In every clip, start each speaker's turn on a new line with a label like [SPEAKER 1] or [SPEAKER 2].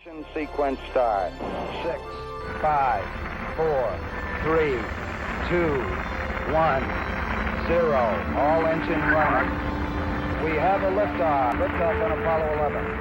[SPEAKER 1] Ignition sequence start. 6, 5, 4, 3, 2, 1, 0. All engine running. We have a liftoff. Liftoff on Apollo 11.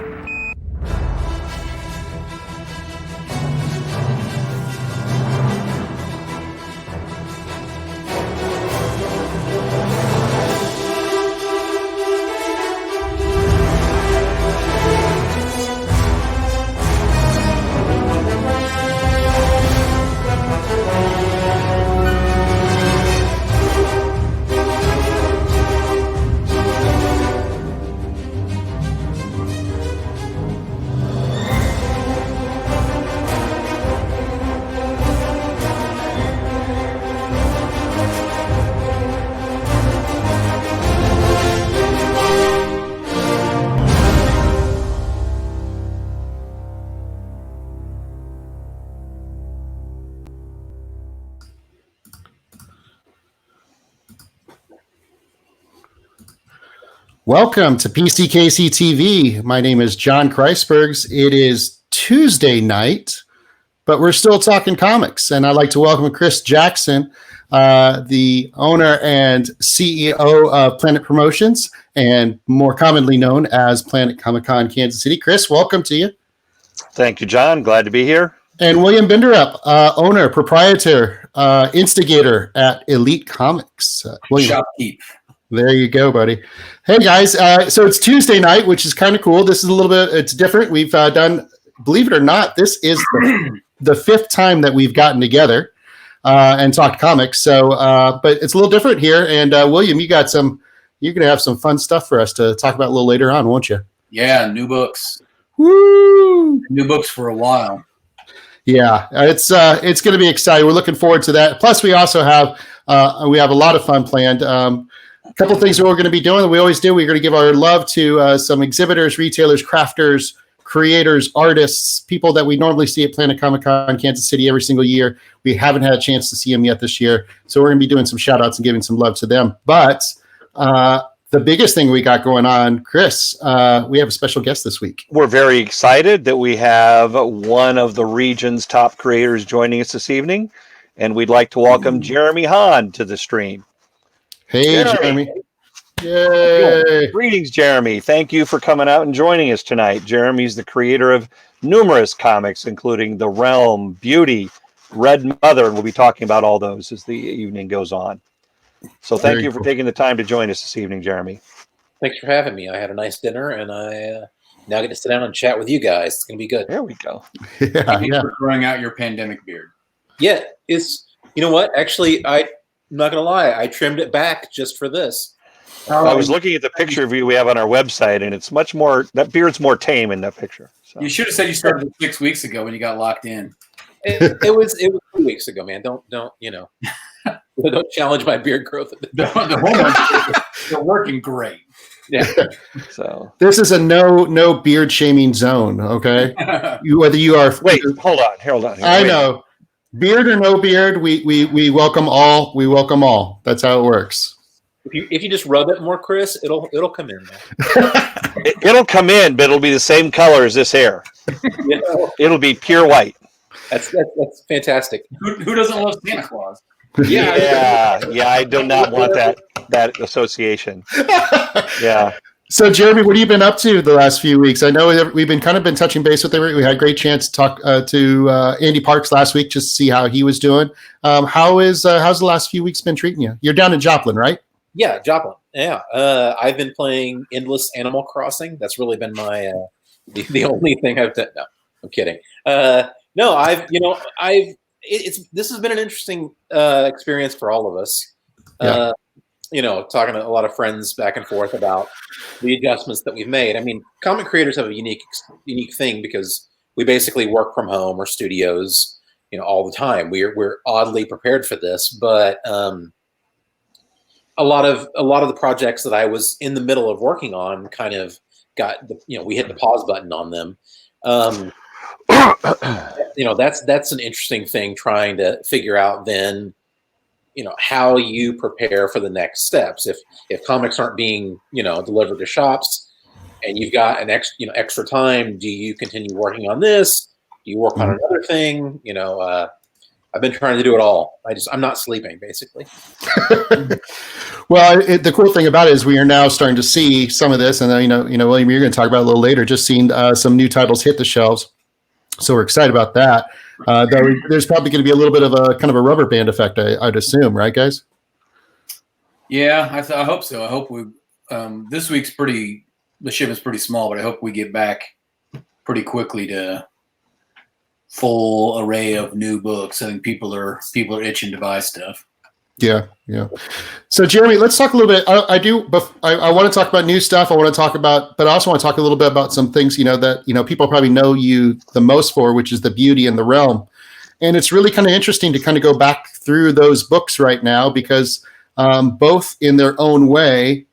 [SPEAKER 2] Welcome to PCKC TV. My name is John Kreisbergs. It is Tuesday night, but we're still talking comics. And I'd like to welcome Chris Jackson, the owner and CEO of Planet Promotions, and more commonly known as Planet Comicon Kansas City. Chris, welcome to you.
[SPEAKER 3] Thank you, John. Glad to be here.
[SPEAKER 2] And William Binderup, owner, proprietor, instigator at Elite Comics. William.
[SPEAKER 4] Shopkeep.
[SPEAKER 2] There you go, buddy. Hey, guys. So it's Tuesday night, which is kind of cool. This is a little bit, it's different. We've done, believe it or not, this is the fifth time that we've gotten together and talked comics. So, but it's a little different here. And William, you're going to have some fun stuff for us to talk about a little later on, won't you?
[SPEAKER 4] Yeah, new books.
[SPEAKER 2] Woo!
[SPEAKER 4] New books for a while.
[SPEAKER 2] Yeah, it's going to be exciting. We're looking forward to that. Plus, we also have a lot of fun planned. A couple of things that we're going to be doing that we always do. We're going to give our love to some exhibitors, retailers, crafters, creators, artists, people that we normally see at Planet Comicon Kansas City every single year. We haven't had a chance to see them yet this year. So we're going to be doing some shout outs and giving some love to them. But the biggest thing we got going on, Chris, we have a special guest this week.
[SPEAKER 3] We're very excited that we have one of the region's top creators joining us this evening. And we'd like to welcome Jeremy Haun to the stream.
[SPEAKER 2] Hey, Jeremy. Yay.
[SPEAKER 3] Greetings, Jeremy. Thank you for coming out and joining us tonight. Jeremy's the creator of numerous comics, including The Realm, Beauty, Red Mother, and we'll be talking about all those as the evening goes on. So thank you for taking the time to join us this evening, Jeremy.
[SPEAKER 5] Thanks for having me. I had a nice dinner, and I now get to sit down and chat with you guys. It's going to be good.
[SPEAKER 3] There we go.
[SPEAKER 4] Thank you for growing out your pandemic beard.
[SPEAKER 5] Yeah, you know what? Actually, I'm not going to lie. I trimmed it back just for this.
[SPEAKER 3] I was looking at the picture of you we have on our website, and it's much more, that beard's more tame in that picture. So.
[SPEAKER 4] You should have said you started 6 weeks ago when you got locked in.
[SPEAKER 5] It was 2 weeks ago, man. Don't don't challenge my beard growth.
[SPEAKER 4] The hormones are working great.
[SPEAKER 5] Yeah.
[SPEAKER 3] So
[SPEAKER 2] this is a no beard shaming zone. Okay. Whether you are
[SPEAKER 3] hold on.
[SPEAKER 2] I know. Beard or no beard, we welcome all. We welcome all. That's how it works.
[SPEAKER 5] If you just rub it more, Chris, it'll come in.
[SPEAKER 3] It'll come in, but it'll be the same color as this hair.
[SPEAKER 5] Yeah.
[SPEAKER 3] It'll be pure white.
[SPEAKER 5] That's fantastic.
[SPEAKER 4] Who doesn't love Santa Claus?
[SPEAKER 3] Yeah. I do not want that association. Yeah.
[SPEAKER 2] So, Jeremy, what have you been up to the last few weeks? I know we've been touching base with him. We had a great chance to talk to Andy Parks last week just to see how he was doing. How's the last few weeks been treating you? You're down in Joplin, right?
[SPEAKER 5] Yeah, Joplin. Yeah, I've been playing endless Animal Crossing. That's really been my the only thing I've done. No, I'm kidding. No, this has been an interesting experience for all of us.
[SPEAKER 2] Yeah.
[SPEAKER 5] Talking to a lot of friends back and forth about the adjustments that we've made. I mean, comic creators have a unique thing because we basically work from home or studios, all the time. We're oddly prepared for this, but a lot of the projects that I was in the middle of working on kind of got we hit the pause button on them. That's an interesting thing, trying to figure out then how you prepare for the next steps. If comics aren't being delivered to shops, and you've got an extra time, do you continue working on this? Do you work on another thing? I've been trying to do it all. I'm not sleeping, basically.
[SPEAKER 2] Well, the cool thing about it is we are now starting to see some of this, and William, you're going to talk about it a little later. Just seeing some new titles hit the shelves, so we're excited about that. There's probably going to be a little bit of a kind of a rubber band effect, I'd assume, right, guys?
[SPEAKER 4] Yeah, I hope so. I hope we. This week's the shipment's pretty small, but I hope we get back pretty quickly to full array of new books. I think people are itching to buy stuff.
[SPEAKER 2] Yeah. So, Jeremy, let's talk a little bit. I want to talk about new stuff. I want to talk about, but I also want to talk a little bit about some things, that, people probably know you the most for, which is the beauty and the realm. And it's really kind of interesting to kind of go back through those books right now because both in their own way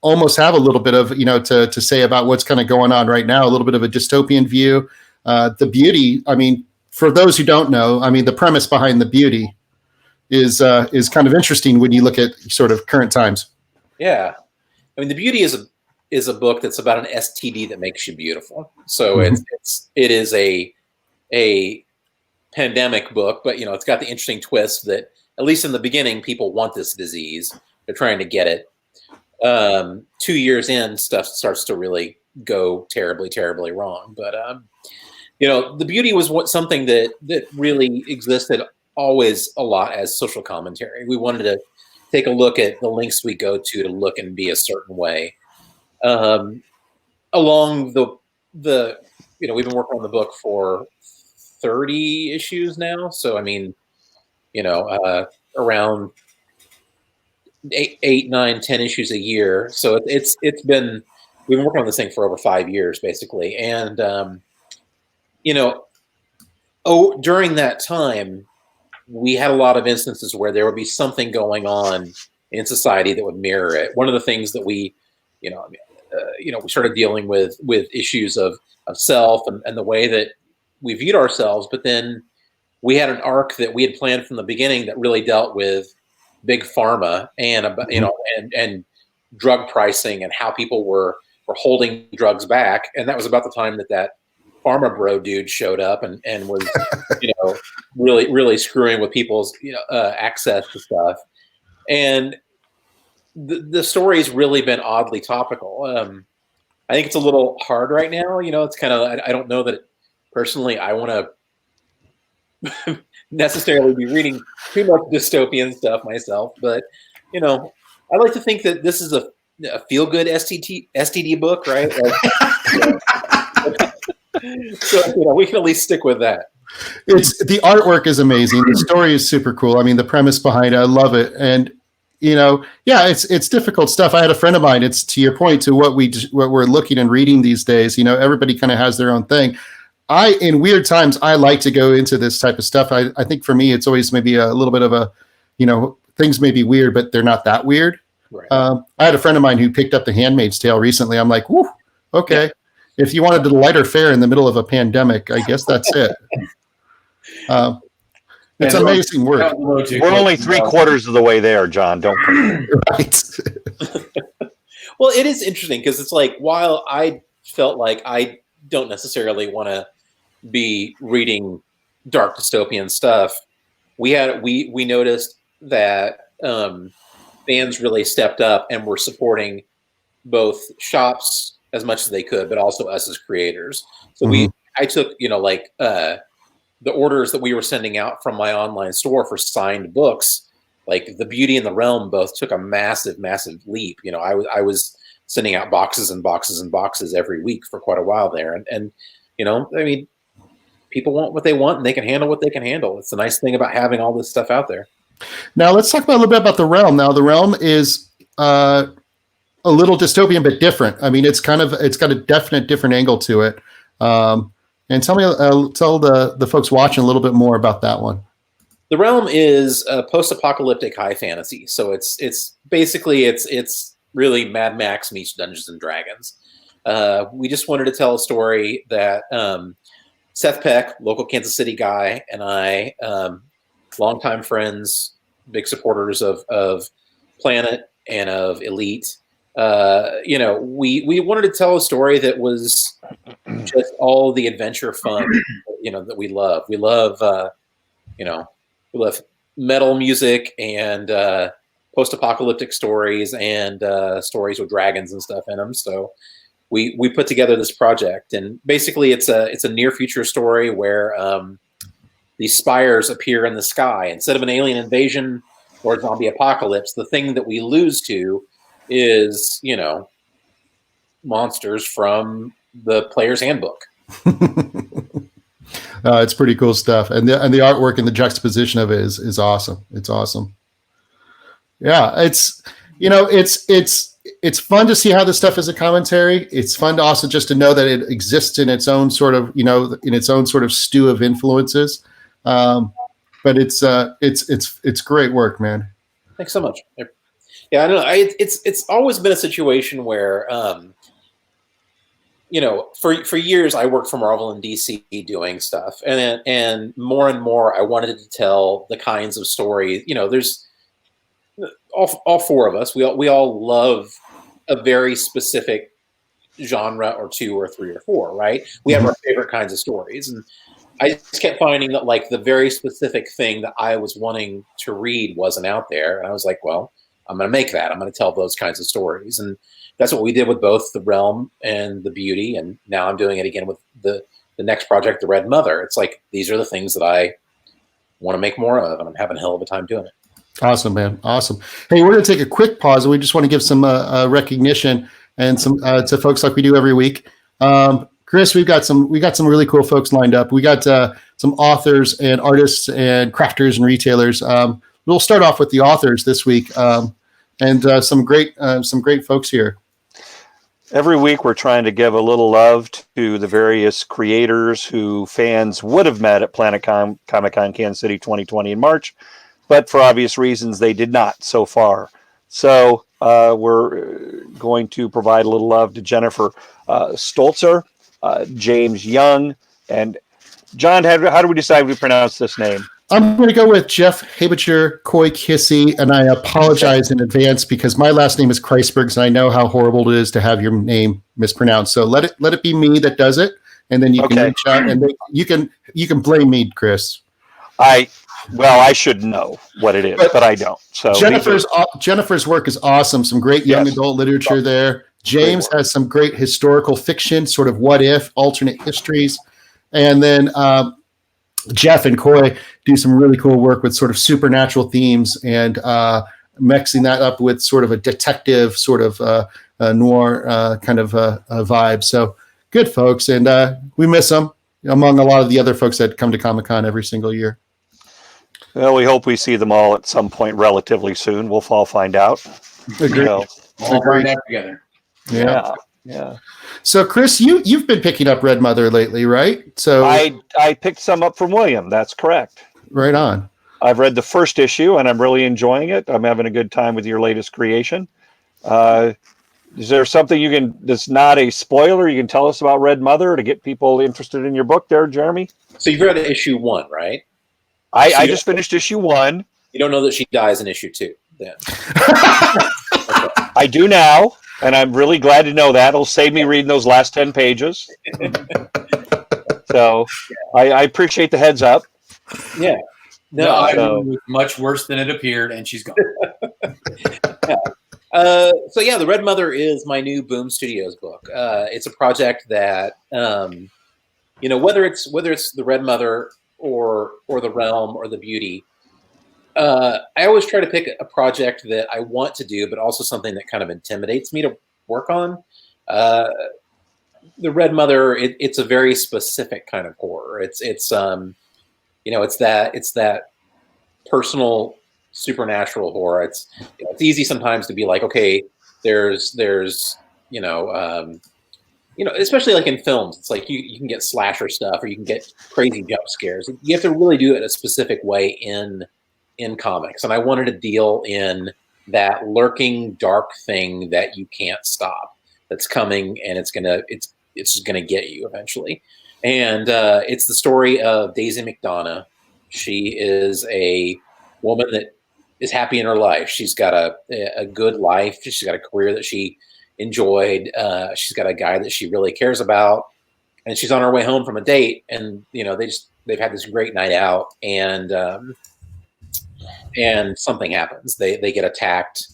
[SPEAKER 2] almost have a little bit of, to say about what's kind of going on right now, a little bit of a dystopian view. The beauty, for those who don't know, the premise behind the beauty is kind of interesting when you look at sort of current times.
[SPEAKER 5] Yeah. The beauty is a book that's about an STD that makes you beautiful. So it is a pandemic book, but it's got the interesting twist that at least in the beginning, people want this disease. They're trying to get it. 2 years in, stuff starts to really go terribly, terribly wrong. But the beauty was something that really existed always a lot as social commentary. We wanted to take a look at the lengths we go to look and be a certain way. Along the we've been working on the book for 30 issues now. So around 8, 9, 10 issues a year. So we've been working on this thing for over 5 years, basically. And during that time, we had a lot of instances where there would be something going on in society that would mirror it. One of the things that we started dealing with issues of self and the way that we viewed ourselves. But then we had an arc that we had planned from the beginning that really dealt with big pharma and and drug pricing and how people were holding drugs back. And that was about the time that pharma bro dude showed up and was really, really screwing with people's access to stuff. And the story's really been oddly topical. I think it's a little hard right now. It's kind of, I don't know that personally I want to necessarily be reading too much dystopian stuff myself, but I like to think that this is a feel-good STD book, right? So we can at least stick with that.
[SPEAKER 2] The artwork is amazing. The story is super cool. The premise behind it, I love it. And it's difficult stuff. I had a friend of mine. It's to your point to what we're looking and reading these days. Everybody kind of has their own thing. In weird times, I like to go into this type of stuff. I think for me, it's always maybe a little bit of a, things may be weird, but they're not that weird.
[SPEAKER 5] Right.
[SPEAKER 2] I had a friend of mine who picked up The Handmaid's Tale recently. I'm like, whoo, okay. Yeah. If you wanted a lighter fare in the middle of a pandemic, I guess that's it. It's amazing work.
[SPEAKER 3] We're only 3/4 of the way there, John. Don't
[SPEAKER 2] right.
[SPEAKER 5] Well, it is interesting because it's like, while I felt like I don't necessarily want to be reading dark dystopian stuff, we noticed that fans really stepped up and were supporting both shops as much as they could, but also us as creators. So I took, the orders that we were sending out from my online store for signed books, like The Beauty and the Realm, both took a massive, massive leap. I was sending out boxes and boxes and boxes every week for quite a while there. And people want what they want and they can handle what they can handle. It's the nice thing about having all this stuff out there.
[SPEAKER 2] Now let's talk a little bit about the Realm. Now the Realm is a little dystopian, but different. It's got a definite different angle to it. And tell the folks watching a little bit more about that one.
[SPEAKER 5] The Realm is a post-apocalyptic high fantasy. So it's basically really Mad Max meets Dungeons and Dragons. We just wanted to tell a story that Seth Peck, local Kansas City guy, and I, longtime friends, big supporters of Planet and of Elite, you know, we wanted to tell a story that was just all the adventure fun, you know, that we love. We love, you know, we love metal music and post-apocalyptic stories and stories with dragons and stuff in them. So we put together this project, and basically it's a near future story where these spires appear in the sky. Instead of an alien invasion or zombie apocalypse, the thing that we lose to is, you know, monsters from the player's handbook.
[SPEAKER 2] It's pretty cool stuff, and the artwork and the juxtaposition of it is awesome. It's awesome. Yeah, it's, you know, it's fun to see how this stuff is a commentary. It's fun to also just to know that it exists in its own sort of, you know, in its own sort of stew of influences. But it's great work, man.
[SPEAKER 5] Thanks so much. Yeah, I don't know. It's always been a situation where, you know, for years I worked for Marvel and DC doing stuff, and more I wanted to tell the kinds of stories. You know, there's all four of us. We all love a very specific genre or two or three or four, right? We have our favorite kinds of stories, and I just kept finding that like the very specific thing that I was wanting to read wasn't out there, and I was like, well, I'm going to make that. I'm going to tell those kinds of stories, and that's what we did with both the Realm and the Beauty, and now I'm doing it again with the next project, the Red Mother. It's like these are the things that I want to make more of, and I'm having a hell of a time doing it. Awesome,
[SPEAKER 2] man. Awesome. Hey, we're going to take a quick pause. We just want to give some recognition and some to folks like we do every week. Chris, we got some really cool folks lined up. We got some authors and artists and crafters and retailers. We'll start off with the authors this week, and some great folks here.
[SPEAKER 3] Every week, we're trying to give a little love to the various creators who fans would have met at Comicon Kansas City 2020 in March, but for obvious reasons, they did not so far. So we're going to provide a little love to Jennifer Stolzer, James Young, and John. How do we decide we pronounce this name?
[SPEAKER 2] I'm going to go with Jeff Habicher Koi Kissy, and I apologize in advance because my last name is Kreisbergs, and I know how horrible it is to have your name mispronounced. So let it be me that does it, and then you can reach out, and you can blame me, Chris.
[SPEAKER 3] I should know what it is, but I don't. So
[SPEAKER 2] Jennifer's work is awesome. Some great young adult literature there. James has some great historical fiction, sort of what if, alternate histories, and then Jeff and Coy do some really cool work with sort of supernatural themes and mixing that up with sort of a detective sort of noir kind of vibe. So good folks, and we miss them among a lot of the other folks that come to Comic-Con every single year.
[SPEAKER 3] Well, we hope we see them all at some point relatively soon. We'll all find out.
[SPEAKER 2] Agreed.
[SPEAKER 4] All find out together.
[SPEAKER 3] Yeah.
[SPEAKER 2] So, Chris, you've been picking up Red Mother lately, right? So
[SPEAKER 3] I picked some up from William. That's correct.
[SPEAKER 2] Right on.
[SPEAKER 3] I've read the first issue, and I'm really enjoying it. I'm having a good time with your latest creation. Is there something that's not a spoiler you can tell us about Red Mother to get people interested in your book there, Jeremy?
[SPEAKER 5] So you've read issue 1, right?
[SPEAKER 3] I just finished issue 1.
[SPEAKER 5] You don't know that she dies in issue 2, then?
[SPEAKER 3] Okay. I do now. And I'm really glad to know that. It'll save me reading those last 10 pages. So I appreciate the heads up.
[SPEAKER 5] Yeah.
[SPEAKER 4] No, it was much worse than it appeared, and she's gone.
[SPEAKER 5] So the Red Mother is my new Boom Studios book. It's a project that, whether it's the Red Mother or the Realm or the Beauty, I always try to pick a project that I want to do, but also something that kind of intimidates me to work on. The Red Mother, it's a very specific kind of horror. It's that personal supernatural horror. It's easy sometimes to be like, okay, there's especially like in films, it's like you can get slasher stuff or you can get crazy jump scares. You have to really do it a specific way in comics, and I wanted to deal in that lurking dark thing that you can't stop, that's coming, and it's just gonna get you eventually. And it's the story of Daisy McDonough. She is a woman that happy in her life. She's got a good life. She's got a career that she enjoyed. She's got a guy that she really cares about, and she's on her way home from a date. And they've had this great night out, and something happens. They get attacked,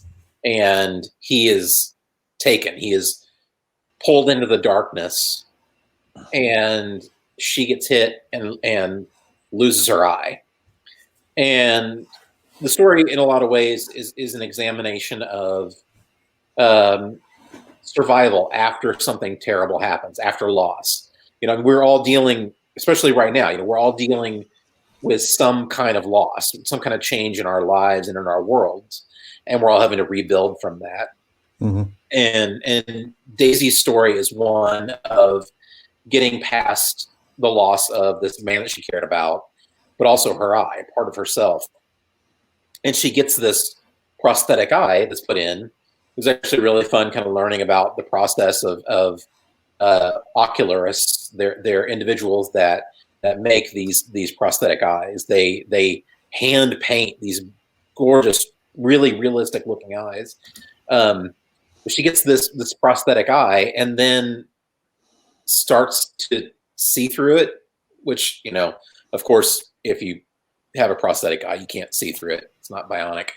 [SPEAKER 5] and he is taken. He is pulled into the darkness, and she gets hit and loses her eye. And the story, in a lot of ways, is an examination of survival after something terrible happens, after loss. We're all dealing, especially right now, we're all dealing with some kind of loss, some kind of change in our lives and in our worlds, and we're all having to rebuild from that.
[SPEAKER 2] Mm-hmm.
[SPEAKER 5] And Daisy's story is one of getting past the loss of this man that she cared about, but also her eye, part of herself. And she gets this prosthetic eye that's put in. It was actually really fun kind of learning about the process of ocularists. They're individuals that make these prosthetic eyes. They hand paint these gorgeous, really realistic looking eyes. She gets this prosthetic eye and then starts to see through it, which, of course, if you have a prosthetic eye, you can't see through it. It's not bionic.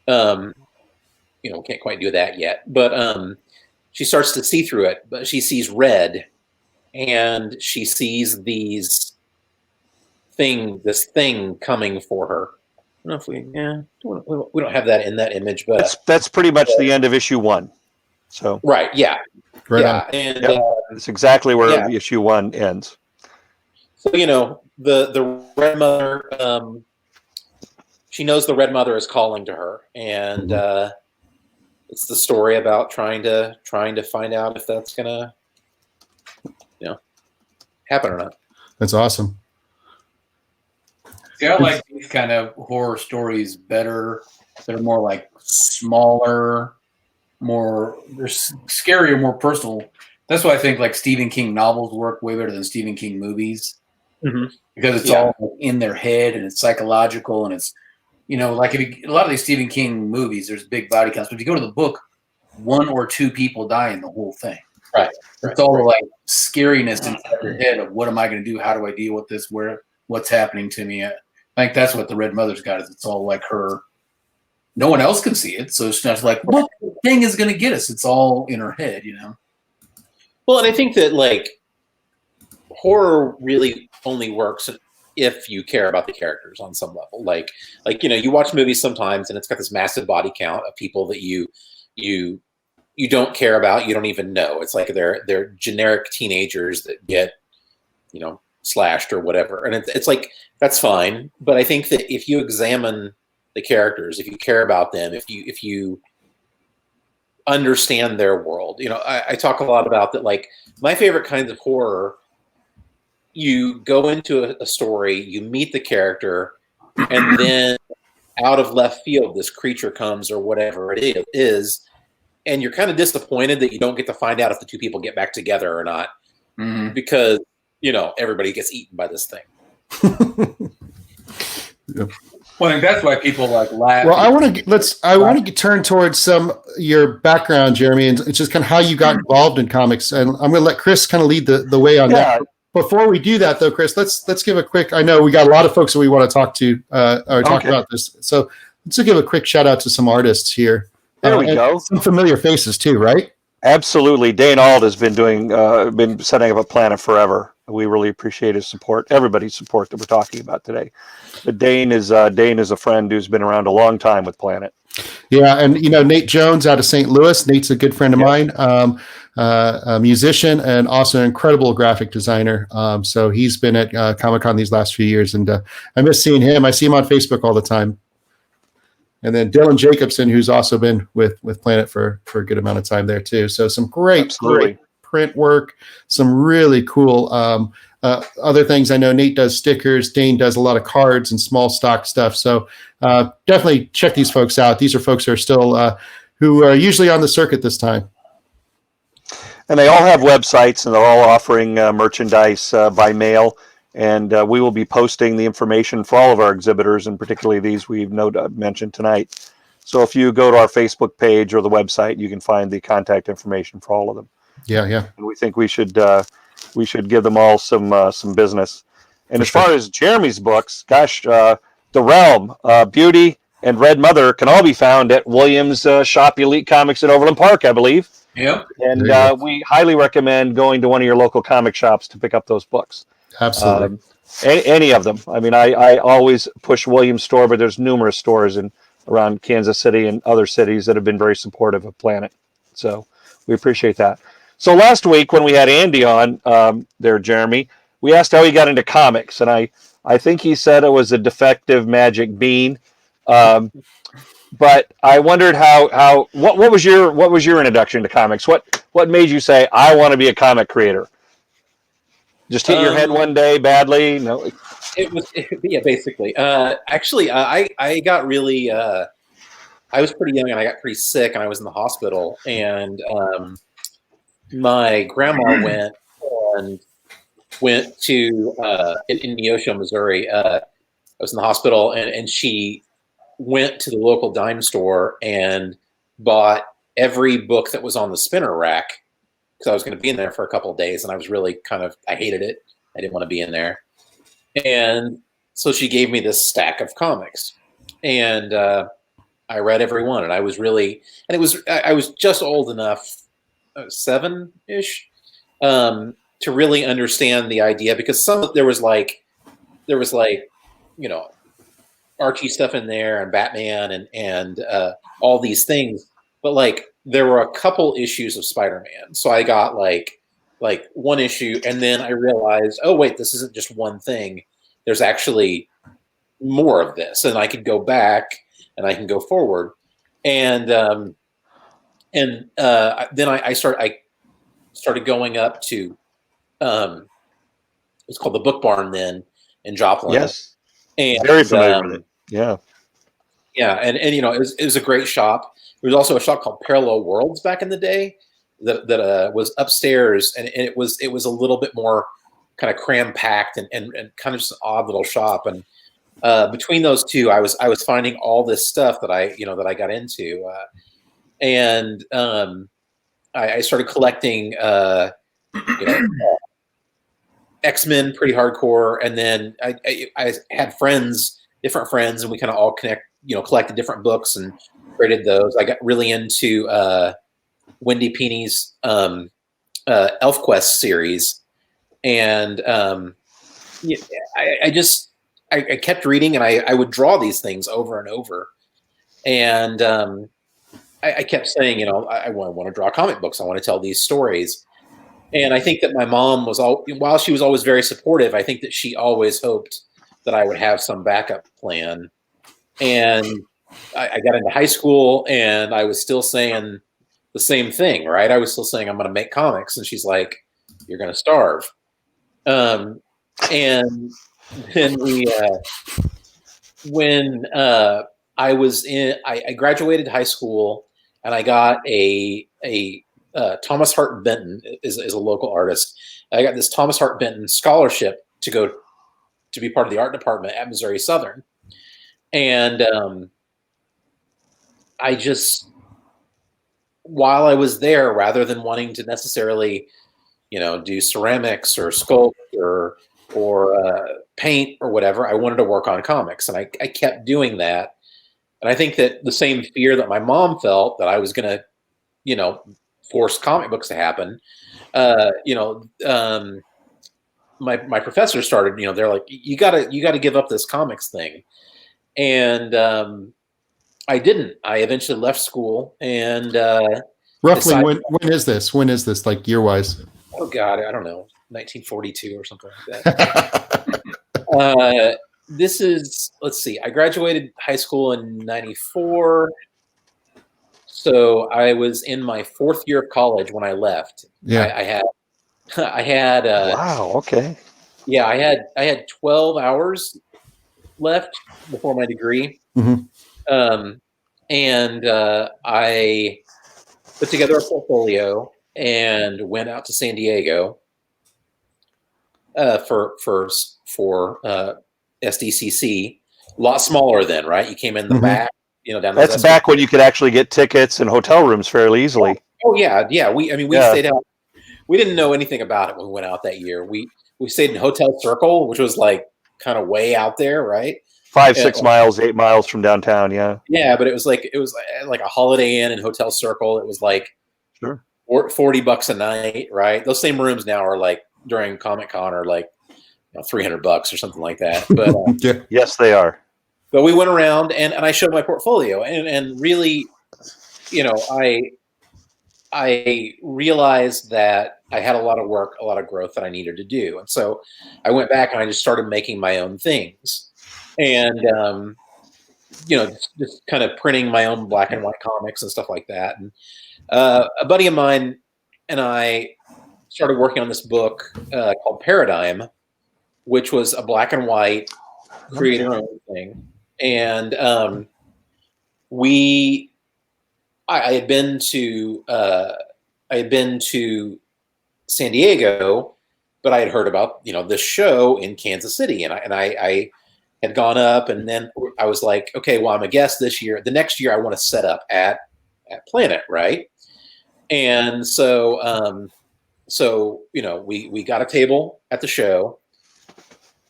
[SPEAKER 5] Can't quite do that yet. But she starts to see through it, but she sees red, and she sees this thing coming for her. I don't know if we don't have that in that image, but
[SPEAKER 3] that's pretty much the end of issue 1. So
[SPEAKER 5] right, yeah,
[SPEAKER 2] right
[SPEAKER 5] yeah,
[SPEAKER 2] on.
[SPEAKER 5] and
[SPEAKER 3] it's exactly where issue 1 ends.
[SPEAKER 5] So the Red Mother, she knows the Red Mother is calling to her, and it's the story about trying to find out if that's gonna happen or not.
[SPEAKER 2] That's awesome.
[SPEAKER 4] See, I like these kind of horror stories better. They're more like smaller, they're scarier, more personal. That's why I think like Stephen King novels work way better than Stephen King movies, because it's all in their head and it's psychological, and it's like a lot of these Stephen King movies, there's big body counts, but if you go to the book, 1 or 2 people die in the whole thing.
[SPEAKER 5] Right.
[SPEAKER 4] It's all like scariness inside your head of what am I going to do? How do I deal with this? What's happening to me? I think that's what the Red Mother's got. Is it's all like her. No one else can see it, so it's not like what thing is going to get us. It's all in her head,
[SPEAKER 5] Well, and I think that like horror really only works if you care about the characters on some level. Like you watch movies sometimes, and it's got this massive body count of people that you don't care about. You don't even know. It's like they're generic teenagers that get slashed or whatever, and it's like that's fine. But I think that if you examine the characters, if you care about them, if you understand their world, I talk a lot about that. Like my favorite kinds of horror, you go into a story, you meet the character, and then out of left field, this creature comes or whatever it is, and you're kind of disappointed that you don't get to find out if the 2 people get back together or not, because everybody gets eaten by this thing.
[SPEAKER 2] Yep.
[SPEAKER 4] Well, I think that's why people like laugh.
[SPEAKER 2] Well, I want to turn towards your background, Jeremy, and it's just kind of how you got involved in comics. And I'm going to let Chris kind of lead the way on that. Before we do that, though, Chris, let's give a quick. I know we got a lot of folks that we want to talk to or talk about this. So let's give a quick shout out to some artists here.
[SPEAKER 3] There we go.
[SPEAKER 2] Some familiar faces too, right?
[SPEAKER 3] Absolutely. Dane Ault has been been setting up a Planet forever. We really appreciate his support, everybody's support that we're talking about today. But Dane is a friend who's been around a long time with Planet.
[SPEAKER 2] Yeah, and Nate Jones out of St. Louis. Nate's a good friend of mine, a musician and also an incredible graphic designer. So he's been at Comicon these last few years, and I miss seeing him. I see him on Facebook all the time. And then Dylan Jacobson, who's also been with Planet for a good amount of time there too. So some great print work, some really cool other things. I know Nate does stickers. Dane does a lot of cards and small stock stuff. So definitely check these folks out. These are folks who are still who are usually on the circuit this time.
[SPEAKER 3] And they all have websites, and they're all offering merchandise by mail. And we will be posting the information for all of our exhibitors, and particularly these we've mentioned tonight. So if you go to our Facebook page or the website, you can find the contact information for all of them.
[SPEAKER 2] Yeah.
[SPEAKER 3] And we think we should give them all some business. And as far as Jeremy's books, gosh, The Realm, Beauty, and Red Mother can all be found at William's shop, Elite Comics in Overland Park, I believe.
[SPEAKER 4] Yep.
[SPEAKER 3] And we highly recommend going to one of your local comic shops to pick up those books.
[SPEAKER 2] Absolutely.
[SPEAKER 3] Any of them. I mean, I always push William's store, but there's numerous stores around Kansas City and other cities that have been very supportive of Planet. So we appreciate that. So last week when we had Andy on there, Jeremy, we asked how he got into comics, and I think he said it was a defective magic bean. But I wondered what was your introduction to comics? What made you say I want to be a comic creator? Just hit your head one day badly? No.
[SPEAKER 5] Yeah, basically. Actually, I got really. I was pretty young and I got pretty sick and I was in the hospital, and my grandma went to in Neosho, Missouri. I was in the hospital, and she went to the local dime store and bought every book that was on the spinner rack, because I was going to be in there for a couple of days, and I was really I hated it. I didn't want to be in there. And so she gave me this stack of comics, and I read every one, and I was just old enough, 7-ish, to really understand the idea, because there was Archie stuff in there and Batman and all these things, but there were a couple issues of Spider-Man. So I got like one issue, and then I realized, oh wait, this isn't just one thing. There's actually more of this, and I can go back and I can go forward. And then I started going up to it's called the Book Barn then in Joplin.
[SPEAKER 3] Yes.
[SPEAKER 5] And,
[SPEAKER 3] very familiar with it. Yeah.
[SPEAKER 5] Yeah, and it was a great shop. There was also a shop called Parallel Worlds back in the day that was upstairs, and it was a little bit more kind of cram packed and kind of just an odd little shop. And between those two, I was finding all this stuff that I got into, and I started collecting X-Men pretty hardcore, and then I had different friends, and we kind of all collected different books and rated those. I got really into Wendy Peeney's ElfQuest series, and I kept reading, and I would draw these things over and over, and I kept saying, I want to draw comic books. I want to tell these stories. And I think that my mom while she was always very supportive, I think that she always hoped that I would have some backup plan. And I got into high school, and I was still saying the same thing, right? I was still saying, I'm going to make comics. And she's like, you're going to starve. And then when I graduated high school, and I got a Thomas Hart Benton is a local artist. I got this Thomas Hart Benton scholarship to go to be part of the art department at Missouri Southern. And while I was there, rather than wanting to necessarily, do ceramics or sculpt or paint or whatever, I wanted to work on comics, and I kept doing that. And I think that the same fear that my mom felt that I was going to, force comic books to happen, my professor started, they're like, you gotta give up this comics thing. And I didn't. I eventually left school, and
[SPEAKER 2] roughly when is this? When is this, like year wise?
[SPEAKER 5] Oh God, I don't know, 1942 or something like that. This is, let's see, I graduated high school in 94. So I was in my 4th year of college when I left.
[SPEAKER 2] Yeah.
[SPEAKER 5] I had
[SPEAKER 3] wow. Okay.
[SPEAKER 5] Yeah, I had 12 hours left before my degree.
[SPEAKER 2] Mm-hmm.
[SPEAKER 5] And I put together a portfolio and went out to San Diego. for SDCC. A lot smaller then, right? You came in the
[SPEAKER 2] Mhm.
[SPEAKER 5] back, down.
[SPEAKER 3] That's back when you could actually get tickets and hotel rooms fairly easily.
[SPEAKER 5] Oh yeah. We
[SPEAKER 3] Yeah.
[SPEAKER 5] stayed out. We didn't know anything about it when we went out that year. We stayed in Hotel Circle, which was like kind of way out there, right?
[SPEAKER 3] 5-6 miles, 8 miles from downtown. Yeah.
[SPEAKER 5] Yeah, but it was like a Holiday Inn and Hotel Circle. It was like
[SPEAKER 3] Sure.
[SPEAKER 5] $40 a night, right? Those same rooms now are like during Comic-Con are like $300 or something like that. But
[SPEAKER 2] Yeah.
[SPEAKER 3] Yes, they are.
[SPEAKER 5] but we went around and I showed my portfolio and really, I realized that I had a lot of work, a lot of growth that I needed to do. And so I went back and I just started making my own things. And, just kind of printing my own black and white comics and stuff like that. And a buddy of mine and I started working on this book called Paradigm, which was a black and white create your own thing. And I had been to San Diego, but I had heard about this show in Kansas City, and I had gone up, and then I was like, okay, well, I'm a guest this year. The next year, I want to set up at Planet, right? And so we got a table at the show,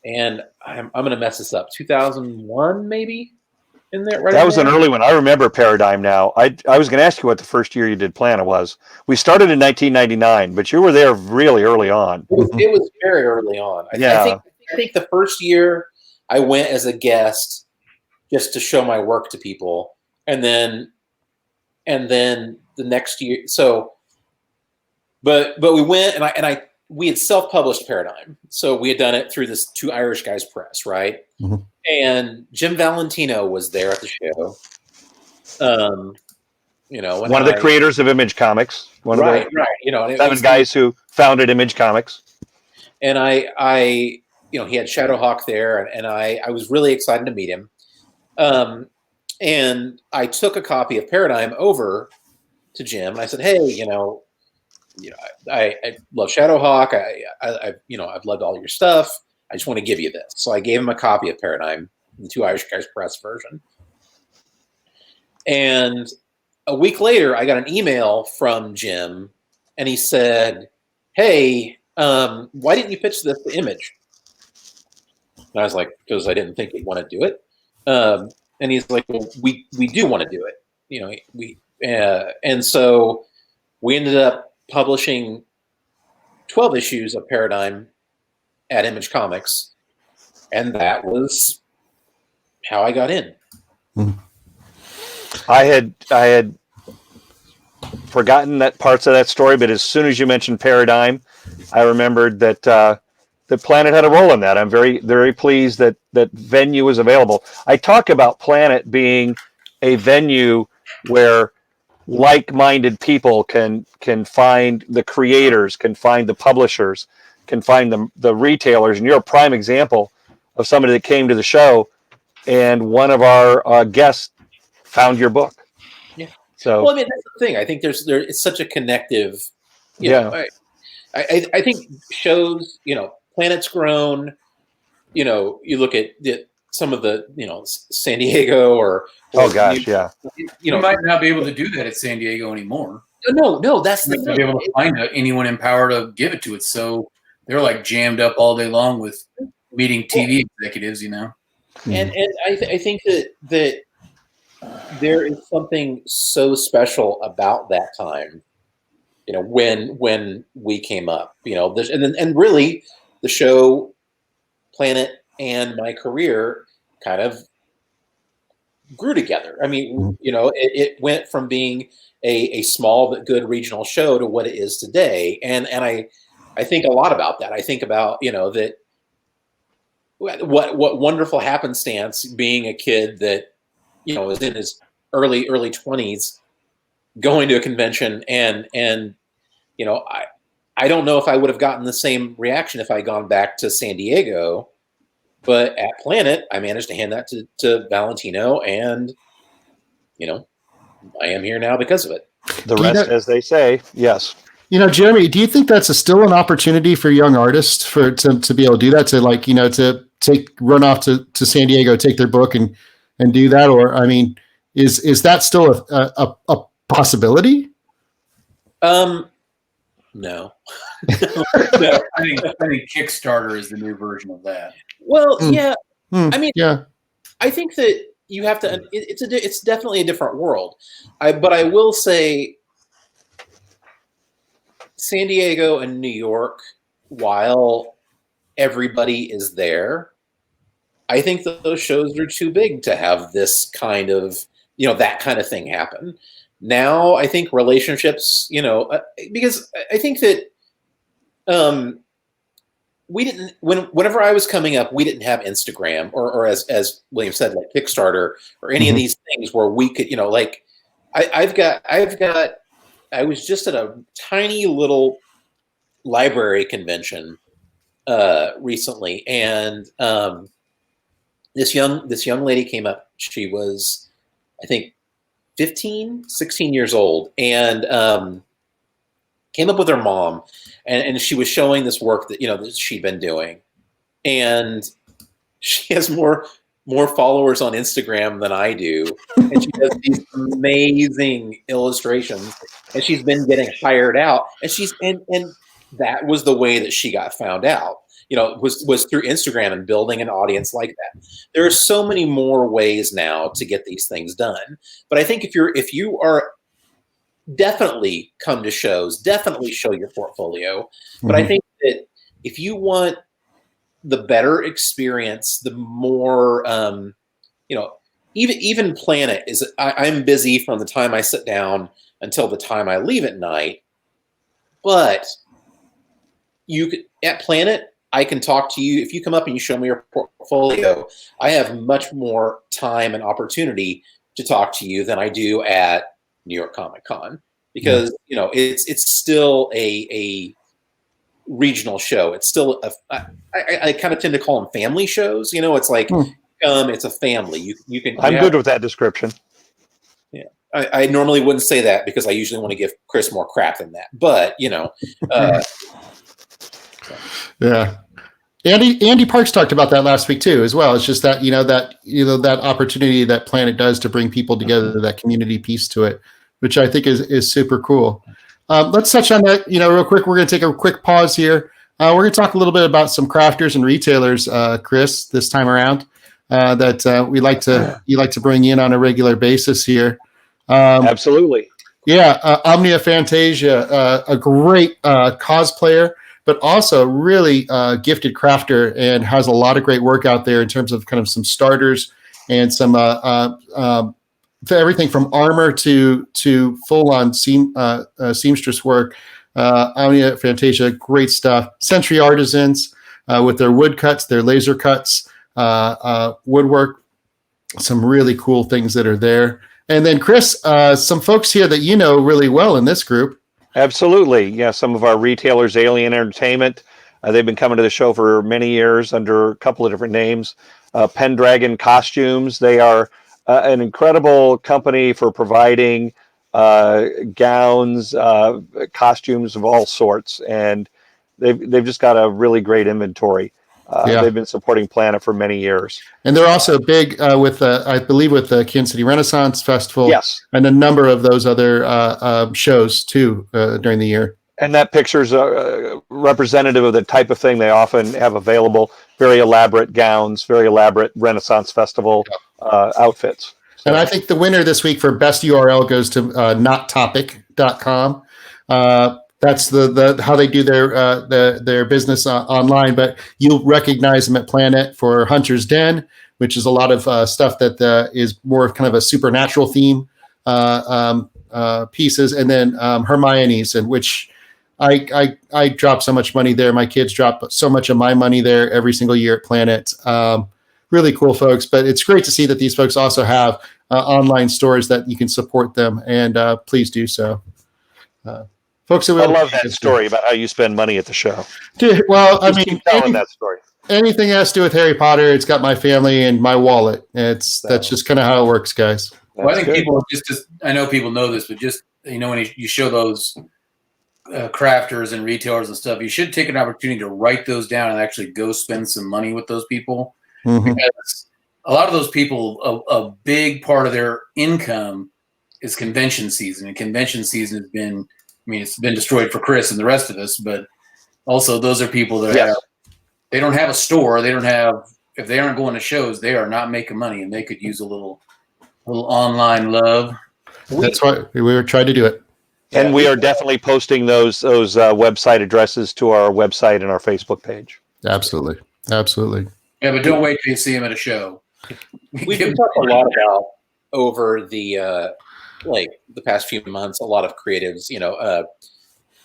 [SPEAKER 5] and I'm going to mess this up. 2001, maybe. In there, right?
[SPEAKER 3] That was an early one. I remember Paradigm now. I was going to ask you what the first year you did Planet was. We started in 1999, but you were there really early on.
[SPEAKER 5] It was very early on. I think the first year I went as a guest just to show my work to people, and then the next year. So, but we went and we had self-published Paradigm, so we had done it through this Two Irish Guys Press, right? Mm-hmm. And Jim Valentino was there at the show. One
[SPEAKER 3] of the creators of Image Comics.
[SPEAKER 5] Right.
[SPEAKER 3] 7 guys who founded Image Comics.
[SPEAKER 5] And I he had Shadowhawk there, and I was really excited to meet him. And I took a copy of Paradigm over to Jim, and I said, hey, I love Shadowhawk. I've loved all your stuff. I just want to give you this. So I gave him a copy of Paradigm, the Two Irish Guys Press version. And a week later, I got an email from Jim, and he said, hey, why didn't you pitch this to Image? And I was like, because I didn't think he'd want to do it. And he's like, well, we do want to do it. And so we ended up publishing 12 issues of Paradigm at Image Comics, and that was how I got in.
[SPEAKER 3] I had forgotten that parts of that story, but as soon as you mentioned Paradigm, I remembered that the Planet had a role in that. I'm very, very pleased that venue was available. I talk about Planet being a venue where like-minded people can find the creators, can find the publishers, can find the retailers, and you're a prime example of somebody that came to the show, and one of our guests found your book.
[SPEAKER 5] Yeah.
[SPEAKER 3] So,
[SPEAKER 5] well, I mean, that's the thing. I think it's such a connective. I think shows. Planet's grown. You look at some of the San Diego or
[SPEAKER 3] oh gosh, yeah.
[SPEAKER 4] You might not be able to do that at San Diego anymore.
[SPEAKER 5] No, that's the thing.
[SPEAKER 4] Be able to find anyone in power to give it to it. So they're like jammed up all day long with meeting TV executives, And
[SPEAKER 5] I think that there is something so special about that time, when we came up, and really the show, Planet, and my career kind of grew together. I mean, it went from being a small but good regional show to what it is today, and I think a lot about that. I think about that what wonderful happenstance being a kid that is in his early 20s, going to a convention and I don't know if I would have gotten the same reaction if I had gone back to San Diego, but at Planet I managed to hand that to Valentino, and I am here now because of it.
[SPEAKER 3] The rest, as they say, yes.
[SPEAKER 2] Jeremy, do you think that's still an opportunity for young artists to be able to do that, to run off to San Diego, take their book and do that? Or, I mean, is that still a possibility?
[SPEAKER 5] No.
[SPEAKER 4] No, I think Kickstarter is the new version of that.
[SPEAKER 5] Well, yeah. I mean,
[SPEAKER 2] yeah.
[SPEAKER 5] I think that you have to. It's definitely a different world. But I will say, San Diego and New York, while everybody is there, I think that those shows are too big to have this kind of, that kind of thing happen. Now, I think relationships, because I think that we didn't, whenever I was coming up, we didn't have Instagram or as William said, like Kickstarter or any of these things where we could, I was just at a tiny little library convention recently, and this young lady came up. She was, I think, 16 years old, and came up with her mom, and she was showing this work that that she'd been doing, and she has more followers on Instagram than I do, and she does these amazing illustrations, and she's been getting hired out, and that was the way that she got found out. Was through Instagram and building an audience like that. There are so many more ways now to get these things done. But I think if you are, definitely come to shows, definitely show your portfolio. But I think that if you want the better experience, the more, even Planet is, I'm busy from the time I sit down until the time I leave at night. But you could, at Planet, I can talk to you. If you come up and you show me your portfolio, I have much more time and opportunity to talk to you than I do at New York Comic Con, because it's still a regional show. It's still I kind of tend to call them family shows. It's like it's a family. You can.
[SPEAKER 3] I'm good with that description.
[SPEAKER 5] Yeah, I normally wouldn't say that because I usually want to give Chris more crap than that. But
[SPEAKER 2] yeah. Andy Parks talked about that last week too, as well. It's just that that opportunity that Planet does to bring people together, that community piece to it, which I think is super cool. Let's touch on that, real quick. We're going to take a quick pause here. We're going to talk a little bit about some crafters and retailers, Chris, this time around, that you like to bring in on a regular basis here.
[SPEAKER 3] Absolutely.
[SPEAKER 2] Yeah, Omnia Phantasia, a great cosplayer, but also really gifted crafter, and has a lot of great work out there in terms of kind of some starters and some everything from armor to full-on seamstress work. Omnia Phantasia, great stuff. Century Artisans with their wood cuts, their laser cuts, woodwork, some really cool things that are there. And then Chris, some folks here that really well in this group.
[SPEAKER 3] Absolutely. Yeah, some of our retailers, Alien Entertainment, they've been coming to the show for many years under a couple of different names. Pendragon Costumes, they are an incredible company for providing gowns, costumes of all sorts, and they've just got a really great inventory. They've been supporting Planet for many years. And
[SPEAKER 2] they're also big with, I believe, with the Kansas City Renaissance Festival.
[SPEAKER 3] Yes.
[SPEAKER 2] And a number of those other shows, too, during the year.
[SPEAKER 3] And that picture's representative of the type of thing they often have available. Very elaborate gowns, very elaborate Renaissance Festival outfits. So.
[SPEAKER 2] And I think the winner this week for best URL goes to nottopic.com. That's the how they do their business online, but you'll recognize them at Planet for Hunter's Den, which is a lot of stuff that is more of kind of a supernatural theme pieces, and then Hermione's, and which I drop so much money there. My kids drop so much of my money there every single year at Planet. Really cool folks, but it's great to see that these folks also have online stores that you can support them, and please do so. Folks, I
[SPEAKER 3] love that story about how you spend money at the show.
[SPEAKER 2] Well, I
[SPEAKER 3] mean,
[SPEAKER 2] mean,
[SPEAKER 3] telling that story.
[SPEAKER 2] Anything has to do with Harry Potter, it's got my family and my wallet. That's just kind of how it works, guys.
[SPEAKER 4] Well, I think people I know people know this, but just when you show those crafters and retailers and stuff, you should take an opportunity to write those down and actually go spend some money with those people.
[SPEAKER 2] Mm-hmm.
[SPEAKER 4] Because a lot of those people, a big part of their income is convention season. And convention season has been, I mean, it's been destroyed for Chris and the rest of us, but also those are people that
[SPEAKER 3] Yes.
[SPEAKER 4] they don't have a store. They don't have, if they aren't going to shows, they are not making money, and they could use a little online love.
[SPEAKER 2] That's why we were trying to do it.
[SPEAKER 3] And we are definitely posting those website addresses to our website and our Facebook page.
[SPEAKER 2] Absolutely. Absolutely.
[SPEAKER 4] Yeah, but don't wait till you see them at a show.
[SPEAKER 5] We've talked a lot about over the the past few months, a lot of creatives,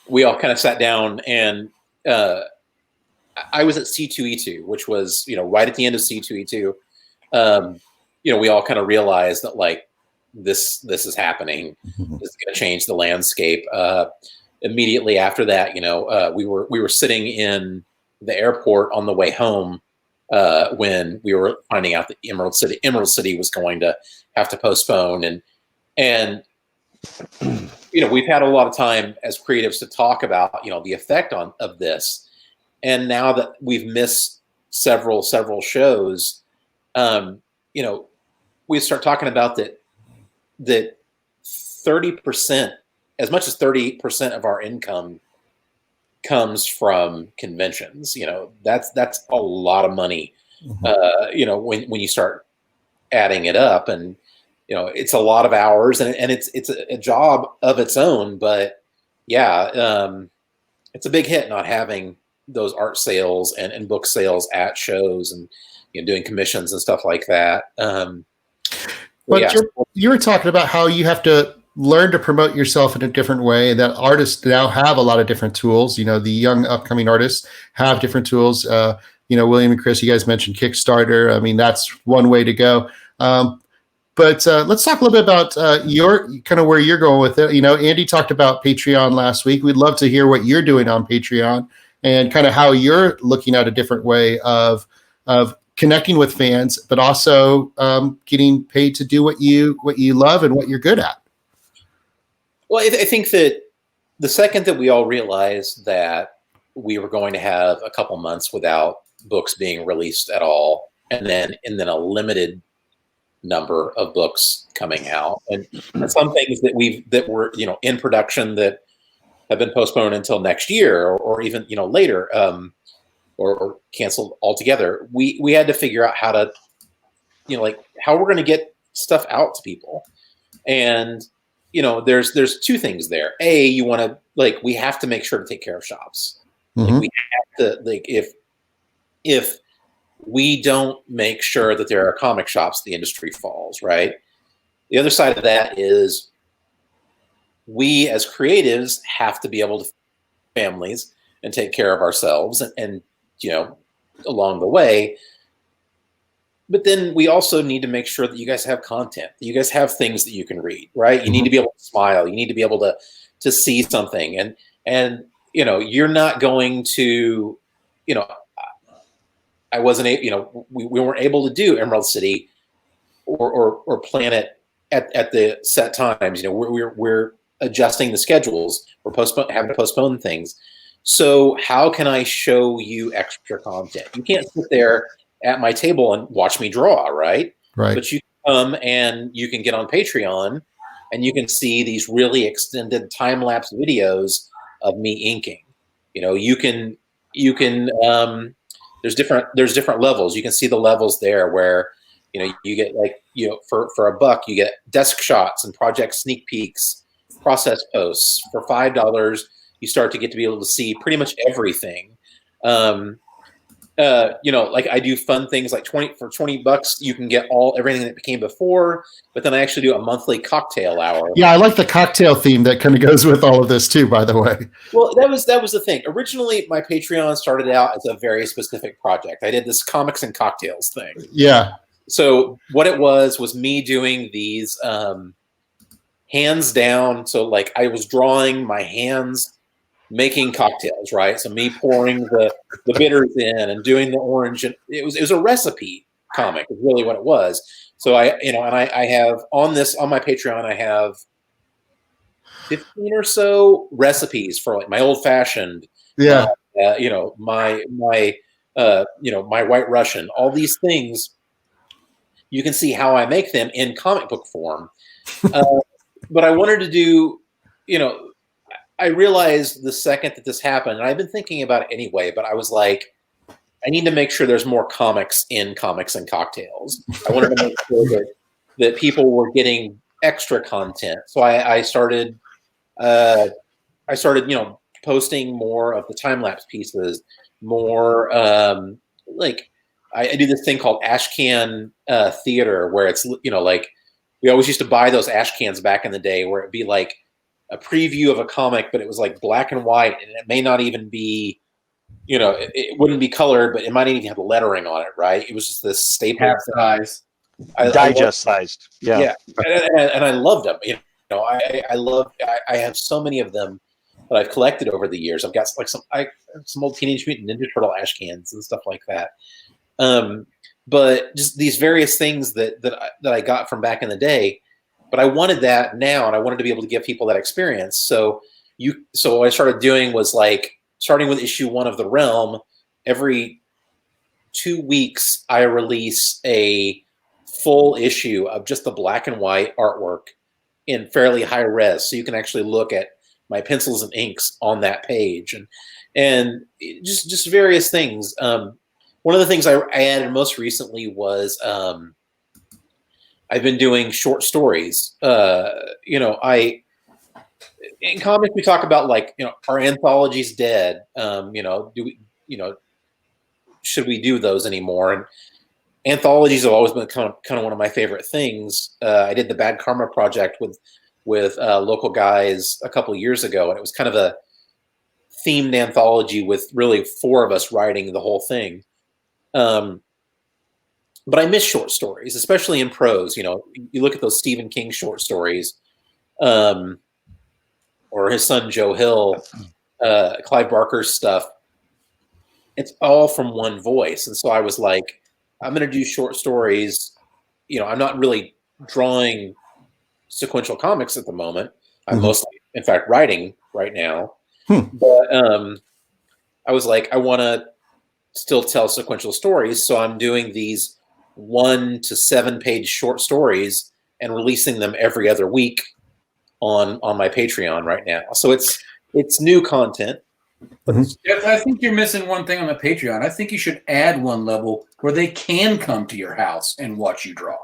[SPEAKER 5] we all kind of sat down, and I was at C2E2, which was, right at the end of C2E2. We all kind of realized that like this is happening.
[SPEAKER 2] Mm-hmm.
[SPEAKER 5] This is going to change the landscape. Immediately after that, we were sitting in the airport on the way home when we were finding out that Emerald City was going to have to postpone, and we've had a lot of time as creatives to talk about the effect of this, and now that we've missed several shows, we start talking about that 30%, as much as 30% of our income comes from conventions. That's a lot of money.
[SPEAKER 2] Mm-hmm.
[SPEAKER 5] When you start adding it up, and it's a lot of hours, and it's a job of its own. But yeah, it's a big hit not having those art sales and book sales at shows, and doing commissions and stuff like that.
[SPEAKER 2] But
[SPEAKER 5] yeah.
[SPEAKER 2] you were talking about how you have to learn to promote yourself in a different way, that artists now have a lot of different tools. The young upcoming artists have different tools. William and Chris, you guys mentioned Kickstarter. I mean, that's one way to go. But let's talk a little bit about your kind of where you're going with it. Andy talked about Patreon last week. We'd love to hear what you're doing on Patreon and kind of how you're looking at a different way of connecting with fans, but also getting paid to do what you love and what you're good at.
[SPEAKER 5] Well, I think that the second that we all realized that we were going to have a couple months without books being released at all, and then a limited number of books coming out, and some things that were in production that have been postponed until next year, or even later, or canceled altogether. We had to figure out how to how we're going to get stuff out to people, and there's two things there. A, you want to we have to make sure to take care of shops.
[SPEAKER 2] Mm-hmm.
[SPEAKER 5] We have to if we don't make sure that there are comic shops, the industry falls, right? The other side of that is we as creatives have to be able to families and take care of ourselves and along the way. But then we also need to make sure that you guys have content, that you guys have things that you can read, right? You
[SPEAKER 2] Mm-hmm.
[SPEAKER 5] need to be able to smile. You need to be able to see something. And you're not going to, I wasn't able, we weren't able to do Emerald City or Planet at the set times. We're adjusting the schedules. We're having to postpone things. So how can I show you extra content? You can't sit there at my table and watch me draw, right?
[SPEAKER 2] Right.
[SPEAKER 5] But you come and you can get on Patreon and you can see these really extended time-lapse videos of me inking. You can there's different levels. You can see the levels there where you get for $1 you get desk shots and project sneak peeks, process posts. For $5 you start to get to be able to see pretty much everything. I do fun things like for $20 you can get everything that came before, but then I actually do a monthly cocktail hour.
[SPEAKER 2] Yeah, I like the cocktail theme that kind of goes with all of this too, by the way.
[SPEAKER 5] Well, that was the thing. Originally, my Patreon started out as a very specific project. I did this comics and cocktails thing.
[SPEAKER 2] Yeah.
[SPEAKER 5] So what it was me doing these hands down. So I was drawing my hands making cocktails, right? So me pouring the bitters in and doing the orange, and it was a recipe comic, is really what it was. So I have on my Patreon, I have 15 or so recipes for like my old fashioned,
[SPEAKER 2] Yeah.
[SPEAKER 5] my White Russian, all these things. You can see how I make them in comic book form. But I wanted to do, I realized the second that this happened, and I've been thinking about it anyway, but I was like, I need to make sure there's more comics in Comics and Cocktails. I wanted to make sure that people were getting extra content. So I started, posting more of the time-lapse pieces, more I do this thing called Ashcan Theater, where it's, like we always used to buy those ash cans back in the day where it'd be like a preview of a comic, but it was like black and white, and it may not even be, it wouldn't be colored, but it might even have lettering on it, right? It was just this staple.
[SPEAKER 4] Half size.
[SPEAKER 3] Digest sized. Yeah.
[SPEAKER 5] And I loved them. I have so many of them that I've collected over the years. I've got like some old Teenage Mutant Ninja Turtle ash cans and stuff like that. But just these various things that I got from back in the day, but I wanted that now, and I wanted to be able to give people that experience. So what I started doing was like starting with issue 1 of The Realm. Every 2 weeks, I release a full issue of just the black and white artwork in fairly high res, so you can actually look at my pencils and inks on that page, and just various things. One of the things I added most recently was I've been doing short stories. In comics we talk about like, our anthology's dead. Should we do those anymore? And anthologies have always been kind of one of my favorite things. I did the Bad Karma project with local guys a couple of years ago, and it was kind of a themed anthology with really 4 of us writing the whole thing. But I miss short stories, especially in prose. You look at those Stephen King short stories, or his son Joe Hill, Clive Barker's stuff. It's all from one voice. And so I was like, I'm going to do short stories. I'm not really drawing sequential comics at the moment. I'm mostly, in fact, writing right now. But I was like, I want to still tell sequential stories. So I'm doing these 1 to 7 page short stories and releasing them every other week on my Patreon right now. So it's new content.
[SPEAKER 4] I think you're missing one thing on the Patreon. I think you should add one level where they can come to your house and watch you draw.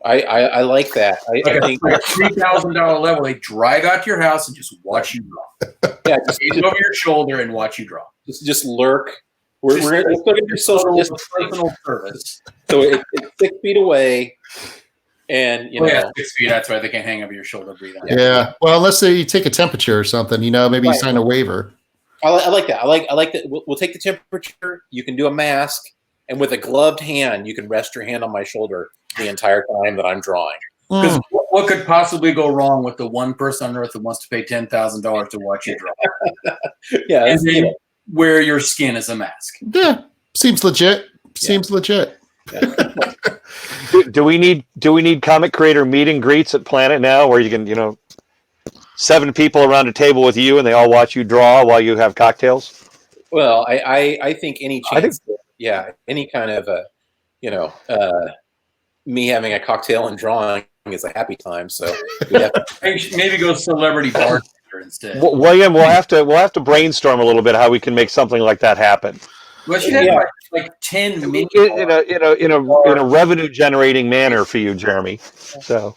[SPEAKER 5] I like that. I think
[SPEAKER 4] like a $3,000 level. They drive out to your house and just watch you draw.
[SPEAKER 5] Yeah, just
[SPEAKER 4] over your shoulder and watch you draw.
[SPEAKER 5] Just lurk. We're going to do social
[SPEAKER 4] personal service.
[SPEAKER 5] So it's 6 feet away, and
[SPEAKER 4] 6 feet. That's right. They can't hang over your shoulder, breathe on.
[SPEAKER 2] Yeah. Well, unless you take a temperature or something, maybe you sign a waiver.
[SPEAKER 5] I like that. I like that. We'll take the temperature. You can do a mask, and with a gloved hand, you can rest your hand on my shoulder the entire time that I'm drawing.
[SPEAKER 4] Because what could possibly go wrong with the one person on earth that wants to pay $10,000 to watch you draw?
[SPEAKER 5] Yeah,
[SPEAKER 4] and then wear your skin as a mask.
[SPEAKER 2] Yeah, seems legit. Seems legit.
[SPEAKER 5] Yeah.
[SPEAKER 3] Do we need comic creator meet and greets at Planet now, where you can 7 people around a table with you and they all watch you draw while you have cocktails?
[SPEAKER 5] Well, I think any chance, any kind of me having a cocktail and drawing is a happy time. So
[SPEAKER 4] maybe go celebrity bartender instead.
[SPEAKER 3] William, we'll have to brainstorm a little bit how we can make something like that happen.
[SPEAKER 4] Well, you have like 10 mini
[SPEAKER 3] in a revenue generating manner for you, Jeremy. So.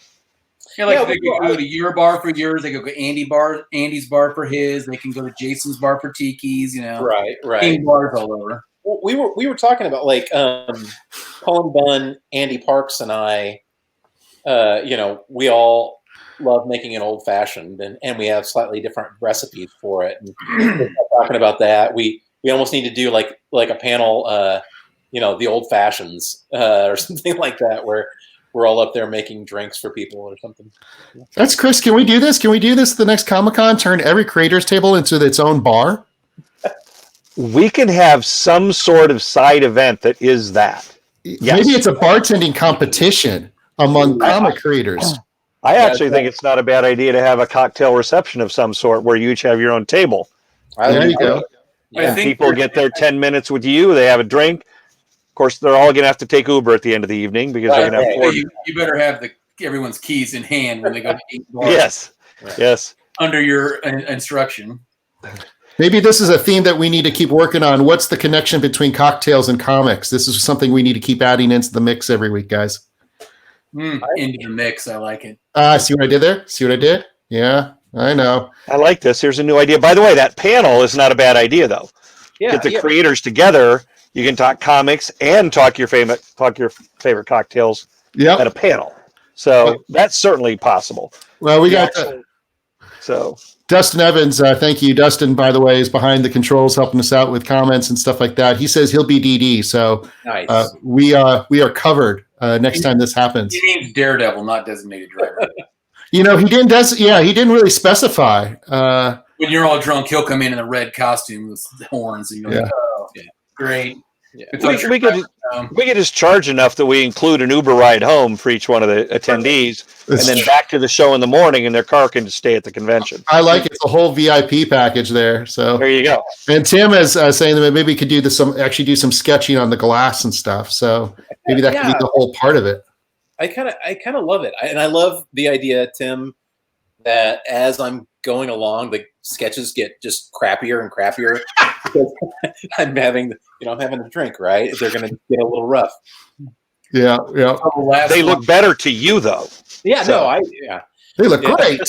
[SPEAKER 4] They can go to your bar for yours. They can go to Andy's bar for his. They can go to Jason's bar for Tiki's.
[SPEAKER 5] Right.
[SPEAKER 4] King bars all over.
[SPEAKER 5] Well, we were talking about like Colin Bunn, Andy Parks, and I. We all love making an old fashioned, and we have slightly different recipes for it. And we're talking about that. We almost need to do like a panel, the old fashions or something like that, where we're all up there making drinks for people or something.
[SPEAKER 2] That's Chris. Can we do this? Can we do this the next Comic-Con? Turn every creators table into its own bar?
[SPEAKER 3] We can have some sort of side event that is that. Yes.
[SPEAKER 2] Maybe it's a bartending competition among comic creators.
[SPEAKER 3] I actually think it's not a bad idea to have a cocktail reception of some sort where you each have your own table.
[SPEAKER 2] There you go.
[SPEAKER 3] And people get their 10 minutes with you. They have a drink. Of course, they're all going to have to take Uber at the end of the evening because they're going to have 4.
[SPEAKER 4] You better have everyone's keys in hand when they go to eat.
[SPEAKER 3] Yes. Yes.
[SPEAKER 4] Under your instruction.
[SPEAKER 2] Maybe this is a theme that we need to keep working on. What's the connection between cocktails and comics? This is something we need to keep adding into the mix every week, guys.
[SPEAKER 4] Into the mix. I like it.
[SPEAKER 2] See what I did there? See what I did? Yeah, I know.
[SPEAKER 3] I like this. Here's a new idea. By the way, that panel is not a bad idea, though.
[SPEAKER 5] Yeah,
[SPEAKER 3] Get the creators together. You can talk comics and talk your favorite cocktails at a panel. So that's certainly possible.
[SPEAKER 2] Well, we got Dustin Evans. Thank you, Dustin. By the way, is behind the controls, helping us out with comments and stuff like that. He says he'll be DD. So
[SPEAKER 5] nice.
[SPEAKER 2] We are covered next time this happens.
[SPEAKER 4] He means Daredevil, not designated driver.
[SPEAKER 2] He didn't. He didn't really specify.
[SPEAKER 4] When you're all drunk, he'll come in a red costume with horns, and you're like, "Oh, great."
[SPEAKER 3] Yeah. We could just charge enough that we include an Uber ride home for each one of the attendees, and then back to the show in the morning, and their car can just stay at the convention.
[SPEAKER 2] I like it. It's a whole VIP package there. So
[SPEAKER 3] there you go.
[SPEAKER 2] And Tim is saying that maybe we could do some sketching on the glass and stuff. So maybe that could be the whole part of it.
[SPEAKER 5] I kind of love it, and I love the idea, Tim, that as I'm going along, the sketches get just crappier and crappier because I'm having a drink, right? They're going to get a little rough.
[SPEAKER 2] Yeah.
[SPEAKER 3] They look better to you, though.
[SPEAKER 5] Yeah,
[SPEAKER 2] they look great.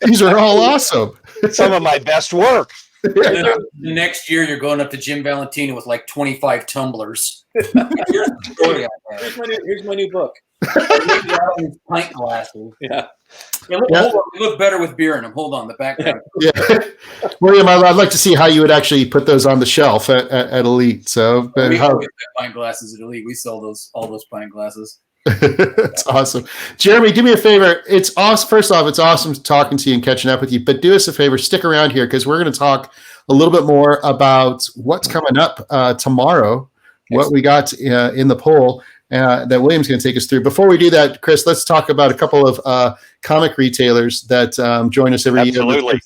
[SPEAKER 2] These are all awesome.
[SPEAKER 3] Some of my best work.
[SPEAKER 4] The next year, you're going up to Jim Valentino with like 25 tumblers. Here's
[SPEAKER 5] my new book.
[SPEAKER 4] Pint glasses.
[SPEAKER 5] Yeah.
[SPEAKER 4] Hold on, they look better with beer in them. Hold on, the background.
[SPEAKER 2] Yeah, William, I'd like to see how you would actually put those on the shelf at Elite. So
[SPEAKER 4] we get pint glasses at Elite. We sell all those pint glasses.
[SPEAKER 2] That's awesome. Jeremy, do me a favor. It's awesome. First off, it's awesome talking to you and catching up with you. But do us a favor, stick around here because we're going to talk a little bit more about what's coming up tomorrow, what we got in the poll. That William's going to take us through. Before we do that, Chris, let's talk about a couple of comic retailers that join us every year.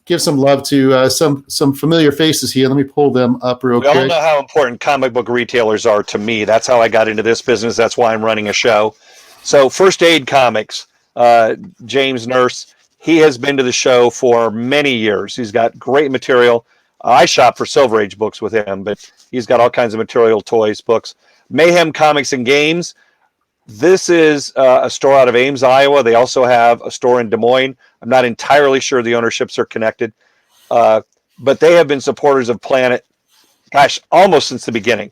[SPEAKER 2] Give some love to some familiar faces here. Let me pull them up real quick.
[SPEAKER 3] We all know how important comic book retailers are to me. That's how I got into this business. That's why I'm running a show. So First Aid Comics, James Nurse, he has been to the show for many years. He's got great material. I shop for Silver Age books with him, but he's got all kinds of material, toys, books. Mayhem Comics and Games. This is a store out of Ames, Iowa. They also have a store in Des Moines. I'm not entirely sure the ownerships are connected, but they have been supporters of Planet, almost since the beginning.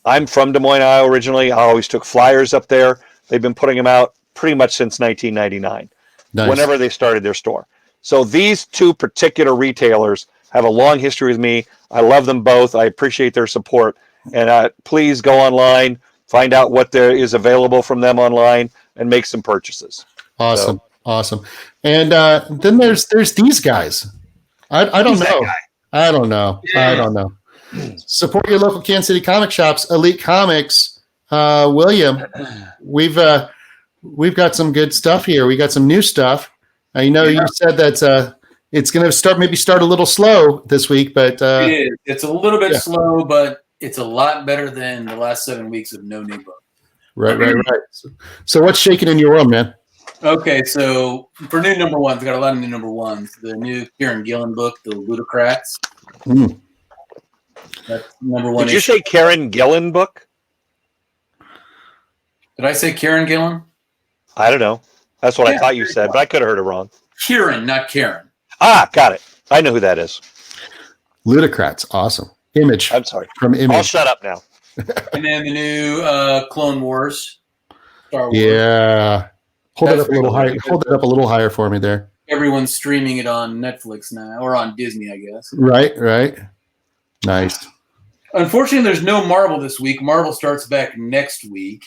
[SPEAKER 3] I'm from Des Moines, Iowa originally. I always took flyers up there. They've been putting them out pretty much since 1999, whenever they started their store. So these two particular retailers have a long history with me. I love them both. I appreciate their support. And please go online, find out what there is available from them online, and make some purchases.
[SPEAKER 2] Awesome. And then there's these guys. I don't know. I don't know. Support your local Kansas City comic shops, Elite Comics. William, we've got some good stuff here. We got some new stuff. You said that it's going to start a little slow this week, but
[SPEAKER 4] it is. It's a little bit slow, but it's a lot better than the last 7 weeks of no new book.
[SPEAKER 2] Right. So what's shaking in your world, man?
[SPEAKER 4] Okay, so for new number ones, we got a lot of new number ones. The new Kieran Gillen book, The Ludocrats. That's number one.
[SPEAKER 3] Did you say Kieran Gillen book?
[SPEAKER 4] Did I say Kieran Gillen?
[SPEAKER 3] I don't know. That's what I thought you said, but I could have heard it wrong.
[SPEAKER 4] Kieran, not Karen.
[SPEAKER 3] Got it. I know who that is.
[SPEAKER 2] Ludocrats, awesome. Image.
[SPEAKER 3] I'm sorry.
[SPEAKER 2] From Image.
[SPEAKER 3] I'll shut up now.
[SPEAKER 4] And then the new Clone Wars. Star Wars.
[SPEAKER 2] Yeah. Hold it up a little higher. Hold it up a little higher for me there.
[SPEAKER 4] Everyone's streaming it on Netflix now, or on Disney, I guess.
[SPEAKER 2] Right. Nice.
[SPEAKER 4] Unfortunately, there's no Marvel this week. Marvel starts back next week.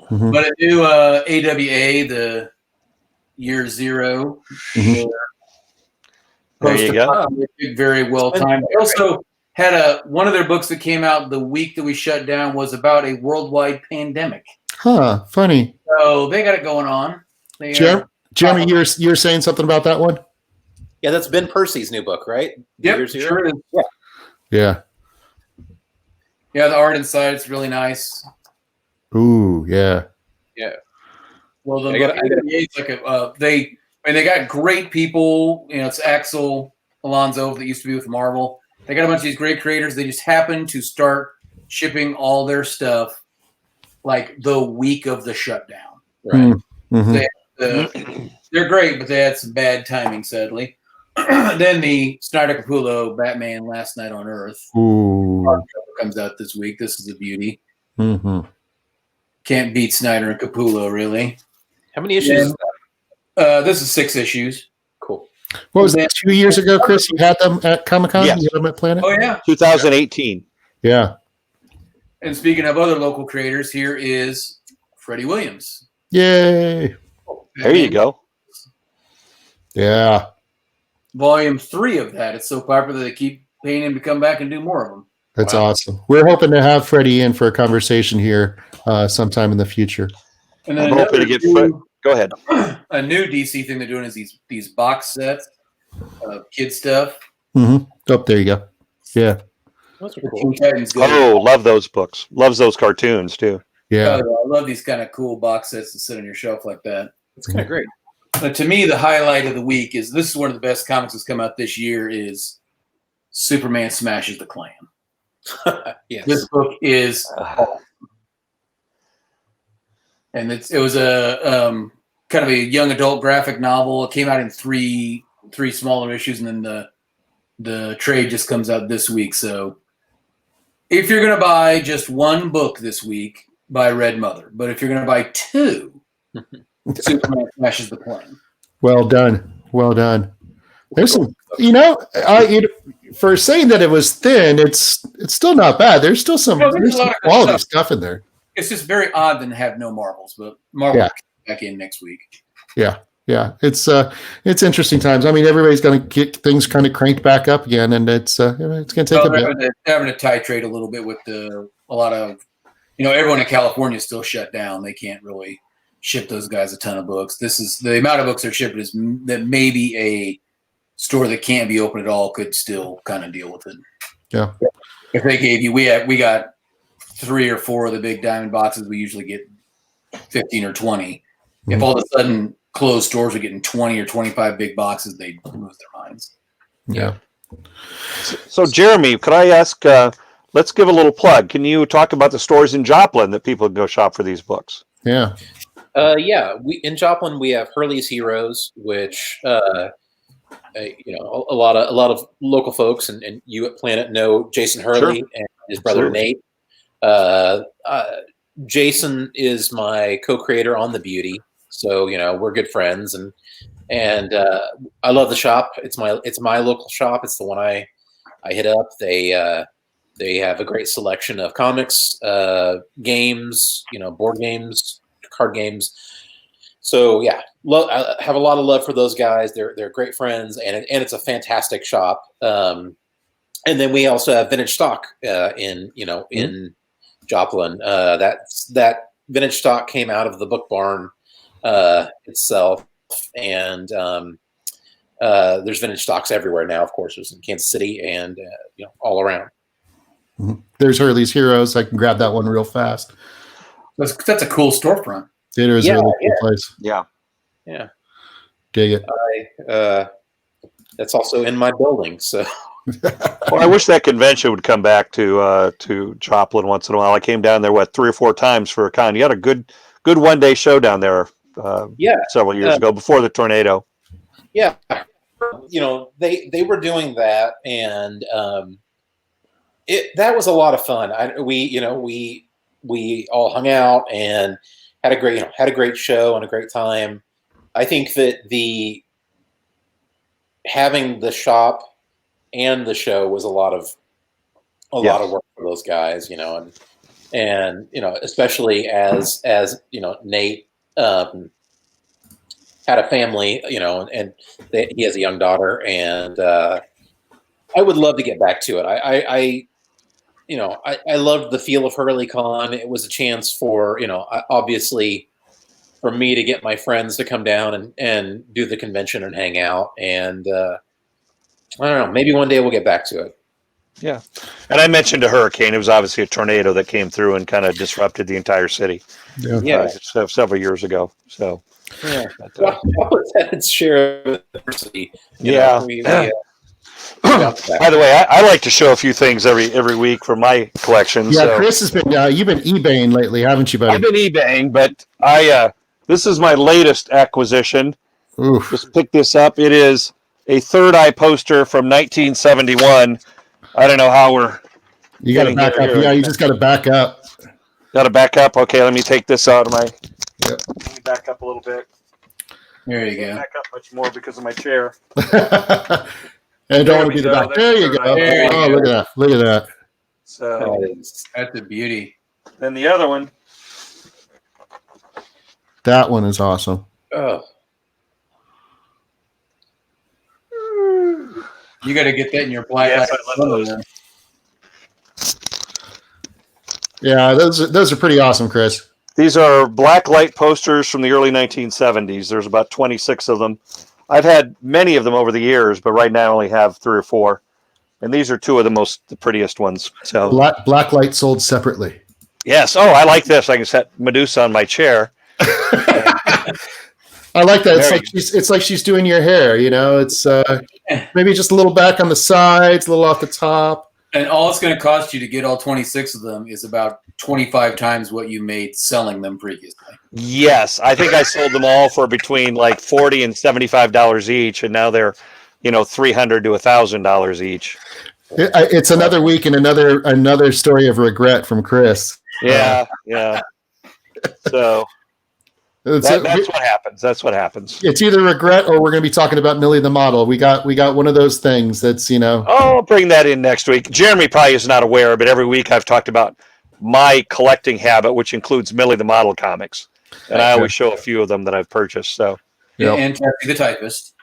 [SPEAKER 2] Mm-hmm.
[SPEAKER 4] But a new AWA, the Year Zero.
[SPEAKER 2] Mm-hmm.
[SPEAKER 3] There you go.
[SPEAKER 4] Very well timed. They also had one of their books that came out the week that we shut down was about a worldwide pandemic.
[SPEAKER 2] Huh, funny.
[SPEAKER 4] So they got it going on. They
[SPEAKER 2] Jeremy, you're saying something about that one?
[SPEAKER 5] Yeah, that's Ben Percy's new book, right?
[SPEAKER 4] Yep, sure is.
[SPEAKER 2] Yeah.
[SPEAKER 4] Yeah, the art inside it's really nice.
[SPEAKER 2] Ooh, yeah.
[SPEAKER 5] Yeah.
[SPEAKER 4] Well, they got great people. You know, it's Axel Alonso that used to be with Marvel. They got a bunch of these great creators. They just happened to start shipping all their stuff like the week of the shutdown.
[SPEAKER 5] Right.
[SPEAKER 2] Mm-hmm.
[SPEAKER 4] They're great, but they had some bad timing, sadly. Then the Snyder Capullo Batman Last Night on Earth
[SPEAKER 2] Ooh.
[SPEAKER 4] comes out this week. This is a beauty.
[SPEAKER 2] Mm-hmm.
[SPEAKER 4] Can't beat Snyder and Capullo, really.
[SPEAKER 5] How many issues is
[SPEAKER 4] this is 6 issues.
[SPEAKER 5] Cool.
[SPEAKER 2] What was that, 2 years ago, Chris? You had them at Comicon?
[SPEAKER 3] Yes.
[SPEAKER 2] You had them at Planet?
[SPEAKER 4] Oh, yeah.
[SPEAKER 3] 2018.
[SPEAKER 2] Yeah.
[SPEAKER 4] And speaking of other local creators, here is Freddie Williams.
[SPEAKER 2] Yay.
[SPEAKER 3] There you go.
[SPEAKER 2] Yeah.
[SPEAKER 4] Volume 3 of that. It's so popular they keep paying him to come back and do more of them.
[SPEAKER 2] That's awesome. We're hoping to have Freddie in for a conversation here sometime in the future.
[SPEAKER 4] And then
[SPEAKER 3] I'm hoping to get Go ahead.
[SPEAKER 4] a new DC thing they're doing is these box sets of kid stuff.
[SPEAKER 2] Mm-hmm. Oh, there you go. Yeah.
[SPEAKER 5] Those are
[SPEAKER 4] The
[SPEAKER 5] cool.
[SPEAKER 4] Teen Titans Go.
[SPEAKER 3] Oh, love those books. Loves those cartoons too.
[SPEAKER 2] Yeah.
[SPEAKER 4] I love these kind of cool box sets that sit on your shelf like that.
[SPEAKER 5] It's kind of great.
[SPEAKER 4] But to me, the highlight of the week is this is one of the best comics that's come out this year is Superman Smashes the Klan.
[SPEAKER 5] Yes.
[SPEAKER 4] This book is awesome. And it was a kind of a young adult graphic novel. It came out in three smaller issues, and then the trade just comes out this week. So if you're going to buy just one book this week, buy Red Mother. But if you're going to buy 2, Superman Smashes the Klan.
[SPEAKER 2] Well done. Well done. There's some, for saying that it was thin, it's still not bad. There's still some, there's some quality stuff in there.
[SPEAKER 4] It's just very odd to have no Marvels, but Marvel will come back in next week.
[SPEAKER 2] Yeah. Yeah. It's interesting times. I mean, everybody's going to get things kind of cranked back up again, and it's going to take a bit.
[SPEAKER 4] They're having to titrate a little bit with a lot of, everyone in California is still shut down. They can't really ship those guys a ton of books. This is the amount of books they're shipping is that maybe a store that can't be open at all could still kind of deal with it.
[SPEAKER 2] Yeah.
[SPEAKER 4] If they gave you, we got 3 or 4 of the big diamond boxes. We usually get 15 or 20. Mm-hmm. If all of a sudden closed stores are getting 20 or 25 big boxes, they'd lose their minds.
[SPEAKER 2] Yeah.
[SPEAKER 3] So Jeremy, could I ask, let's give a little plug. Can you talk about the stores in Joplin that people can go shop for these books?
[SPEAKER 2] Yeah.
[SPEAKER 5] In Joplin we have Hurley's Heroes, which a lot of local folks and you at Planet know Jason Hurley and his brother Nate. Jason is my co-creator on The Beauty, so we're good friends, and I love the shop. It's my local shop. It's the one I hit up. They have a great selection of comics, games, board games, card games. So yeah, I have a lot of love for those guys. They're great friends, and it's a fantastic shop. And then we also have Vintage Stock in Joplin. That Vintage Stock came out of the Book Barn itself, and there's Vintage Stocks everywhere now. Of course, there's in Kansas City and all around.
[SPEAKER 2] Mm-hmm. There's Hurley's Heroes. I can grab that one real fast.
[SPEAKER 4] That's a cool storefront.
[SPEAKER 2] It is a really cool place.
[SPEAKER 3] Yeah.
[SPEAKER 5] Yeah.
[SPEAKER 2] Dig it.
[SPEAKER 5] That's also in my building. So.
[SPEAKER 3] Well, I wish that convention would come back to Joplin once in a while. I came down there 3 or 4 times for a con. You had a good one-day show down there several years ago before the tornado.
[SPEAKER 5] Yeah, they were doing that, and that was a lot of fun. We all hung out and had a great show and a great time. I think that having the shop and the show was a lot of work for those guys, and especially as Nate had a family, and he has a young daughter, and I would love to get back to it. I loved the feel of Hurley Con. It was a chance for, obviously for me to get my friends to come down and do the convention and hang out. And I don't know, maybe one day we'll get back to it.
[SPEAKER 3] Yeah. And I mentioned a hurricane. It was obviously a tornado that came through and kind of disrupted the entire city.
[SPEAKER 5] Yeah.
[SPEAKER 3] Several years ago. So,
[SPEAKER 5] yeah. It's had its share of adversity.
[SPEAKER 3] Yeah. By the way, I like to show a few things every week from my collection.
[SPEAKER 2] Yeah,
[SPEAKER 3] so.
[SPEAKER 2] Chris has been, you've been eBaying lately, haven't you, buddy?
[SPEAKER 3] I've been eBaying, but this is my latest acquisition.
[SPEAKER 2] Oof.
[SPEAKER 3] Just pick this up. It is a Third Eye poster from 1971. I don't know how we're.
[SPEAKER 2] You got to back up. Yeah, you just got to back up.
[SPEAKER 3] Got to back up. Okay, let me take this out of my.
[SPEAKER 2] Yep.
[SPEAKER 3] Let me back up a little bit.
[SPEAKER 4] There you go.
[SPEAKER 3] Back up much more because of my chair.
[SPEAKER 2] And don't want to be the back. There you go.
[SPEAKER 4] There you
[SPEAKER 2] oh,
[SPEAKER 4] go.
[SPEAKER 2] look at that. Look at that.
[SPEAKER 3] So
[SPEAKER 4] That's a beauty.
[SPEAKER 3] then the other one.
[SPEAKER 2] That one is awesome.
[SPEAKER 5] Oh.
[SPEAKER 4] You got to get that in your black.
[SPEAKER 3] Yes, I love those.
[SPEAKER 2] Yeah, those are pretty awesome, Chris.
[SPEAKER 3] These are black light posters from the early 1970s. There's about 26 of them. I've had many of them over the years, but right now I only have 3 or 4. And these are 2 of the prettiest ones. So
[SPEAKER 2] Black light sold separately.
[SPEAKER 3] yes. Oh, I like this. I can set Medusa on my chair.
[SPEAKER 2] I like that. It's like she's doing your hair. It's maybe just a little back on the sides, a little off the top.
[SPEAKER 4] And all it's going to cost you to get all 26 of them is about 25 times what you made selling them previously.
[SPEAKER 3] Yes, I think I sold them all for between like $40 and $75 each, and now they're, $300 to $1,000 each.
[SPEAKER 2] It's another week and another story of regret from Chris.
[SPEAKER 3] Yeah. So that's what happens. That's what happens.
[SPEAKER 2] It's either regret or we're going to be talking about Millie the model. We got one of those things that's
[SPEAKER 3] Oh, I'll bring that in next week. Jeremy probably is not aware, but every week I've talked about my collecting habit, which includes Millie the model comics, and I always show a few of them that I've purchased. So,
[SPEAKER 2] Yep.
[SPEAKER 4] And Tessie the typist.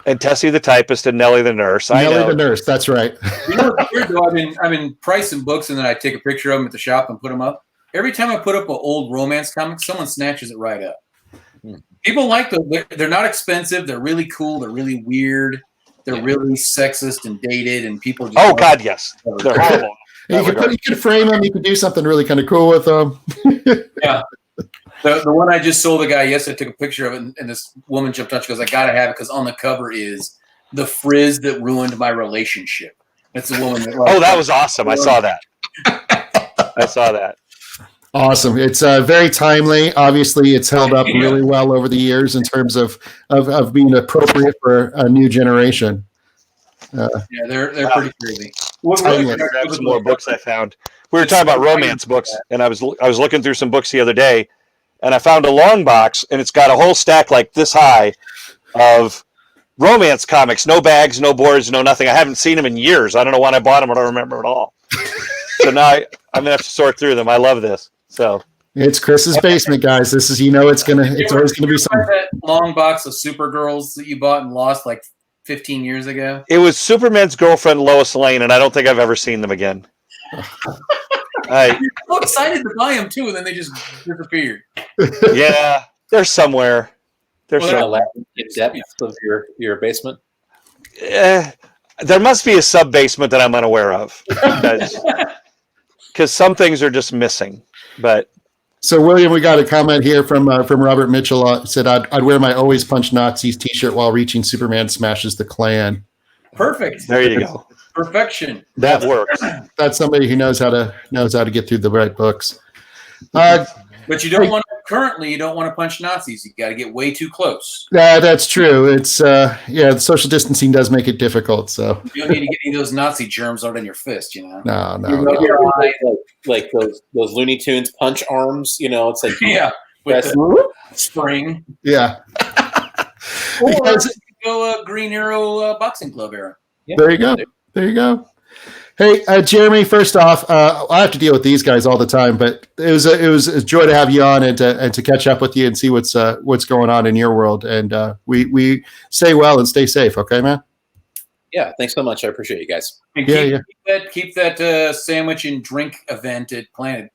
[SPEAKER 3] And Tessie the typist and Nellie the nurse.
[SPEAKER 2] Nellie the nurse. That's right.
[SPEAKER 4] You know what's weird though? I've been pricing books and then I take a picture of them at the shop and put them up. Every time I put up an old romance comic, someone snatches it right up. People like them. They're not expensive. They're really cool. They're really weird. They're really sexist and dated, and people just.
[SPEAKER 3] Oh God, yes, they're horrible.
[SPEAKER 2] You could frame them. You could do something really kind of cool with them.
[SPEAKER 4] Yeah. The one I just sold the guy yesterday, I took a picture of it, and this woman jumped on. She goes, "I gotta have it because on the cover is the frizz that ruined my relationship." That's the woman.
[SPEAKER 3] That was awesome. I saw that.
[SPEAKER 2] Awesome. It's very timely. Obviously, it's held up really well over the years in terms of being appropriate for a new generation.
[SPEAKER 4] Yeah, they're pretty crazy.
[SPEAKER 3] Grab some more books I found. We were talking about romance books, and I was looking through some books the other day, and I found a long box, and it's got a whole stack like this high of romance comics. No bags, no boards, no nothing. I haven't seen them in years. I don't know when I bought them. I don't remember at all. So now I'm gonna have to sort through them. I love this. So
[SPEAKER 2] it's Chris's basement, guys. This is it's always gonna be something.
[SPEAKER 4] That long box of Supergirls that you bought and lost like 15 years ago.
[SPEAKER 3] It was Superman's girlfriend Lois Lane, and I don't think I've ever seen them again.
[SPEAKER 4] I'm so excited to buy them too, and then they just disappeared.
[SPEAKER 3] Yeah, they're somewhere. They're somewhere.
[SPEAKER 5] In depth of your basement.
[SPEAKER 3] There must be a sub basement that I'm unaware of, because some things are just missing. But
[SPEAKER 2] so, William, we got a comment here from Robert Mitchell. Said, "I'd wear my Always Punch Nazis T-shirt while reaching Superman smashes the Klan."
[SPEAKER 4] Perfect.
[SPEAKER 3] There you go.
[SPEAKER 4] Perfection.
[SPEAKER 3] That works.
[SPEAKER 2] That's somebody who knows how to get through the right books.
[SPEAKER 4] But you don't want to punch Nazis. You got to get way too close.
[SPEAKER 2] That's true. It's the social distancing does make it difficult. So
[SPEAKER 4] you don't need to get any of those Nazi germs out in your fist.
[SPEAKER 2] No.
[SPEAKER 5] Like those Looney Tunes punch arms. It's like
[SPEAKER 4] with the spring.
[SPEAKER 2] Yeah.
[SPEAKER 4] Or go Green Arrow boxing club era.
[SPEAKER 2] Yeah. There you go. Hey, Jeremy, first off, I have to deal with these guys all the time, but it was a joy to have you on and to catch up with you and see what's going on in your world. And we stay well and stay safe. Okay, man?
[SPEAKER 5] Yeah, thanks so much. I appreciate you guys.
[SPEAKER 4] And keep that sandwich and drink event at Planet.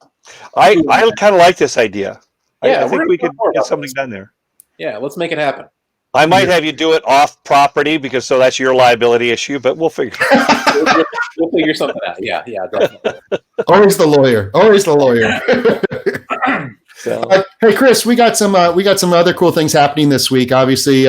[SPEAKER 3] I kind of like this idea. I think we could get something done there.
[SPEAKER 5] Yeah, let's make it happen.
[SPEAKER 3] I might have you do it off property because that's your liability issue, but we'll figure it out.
[SPEAKER 5] We'll figure something out. Yeah, definitely.
[SPEAKER 2] Always the lawyer. Always the lawyer.
[SPEAKER 3] So.
[SPEAKER 2] Hey, Chris, we got some other cool things happening this week. Obviously,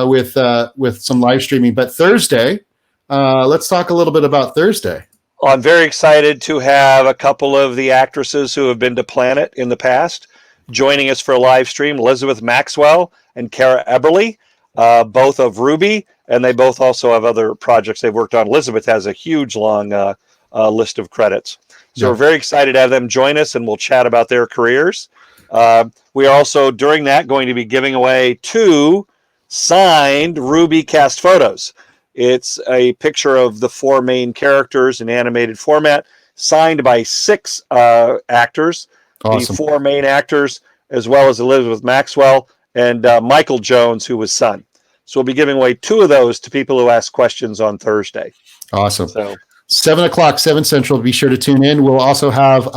[SPEAKER 2] with some live streaming, but Thursday. Let's talk a little bit about Thursday.
[SPEAKER 3] Well, I'm very excited to have a couple of the actresses who have been to Planet in the past joining us for a live stream. Elizabeth Maxwell and Cara Eberly, both of Ruby, and they both also have other projects they've worked on. Elizabeth has a huge, long list of credits. So we're very excited to have them join us, and we'll chat about their careers. We are also, during that, going to be giving away 2 signed Ruby cast photos. It's a picture of the 4 main characters in animated format, signed by 6 actors.
[SPEAKER 2] Awesome.
[SPEAKER 3] The 4 main actors, as well as Elizabeth Maxwell and Michael Jones, who was son. So we'll be giving away 2 of those to people who ask questions on Thursday.
[SPEAKER 2] Awesome.
[SPEAKER 3] So
[SPEAKER 2] 7 o'clock, 7 Central. Be sure to tune in. We'll also have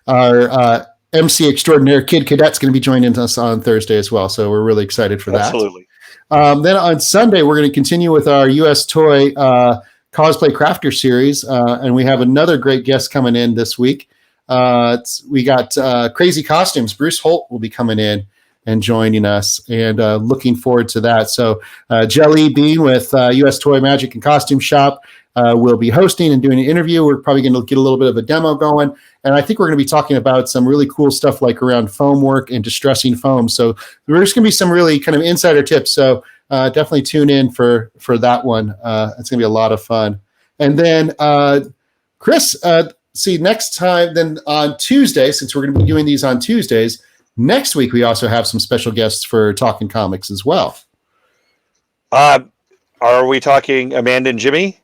[SPEAKER 2] our MC extraordinaire Kid Cadet's going to be joining us on Thursday as well. So we're really excited for that.
[SPEAKER 3] absolutely.
[SPEAKER 2] Then on Sunday, we're going to continue with our U.S. Toy Cosplay Crafter series. And we have another great guest coming in this week. We got Crazy Costumes. Bruce Holt will be coming in and joining us, and looking forward to that. So Jelly Bean with U.S. Toy Magic and Costume Shop will be hosting and doing an interview. We're probably going to get a little bit of a demo going, and I think we're going to be talking about some really cool stuff like around foam work and distressing foam. So there's going to be some really kind of insider tips. So definitely tune in for that one. It's going to be a lot of fun. And then Chris, see next time then on Tuesday, since we're going to be doing these on Tuesdays. Next week, we also have some special guests for Talking Comics as well.
[SPEAKER 3] Are we talking Amanda and Jimmy?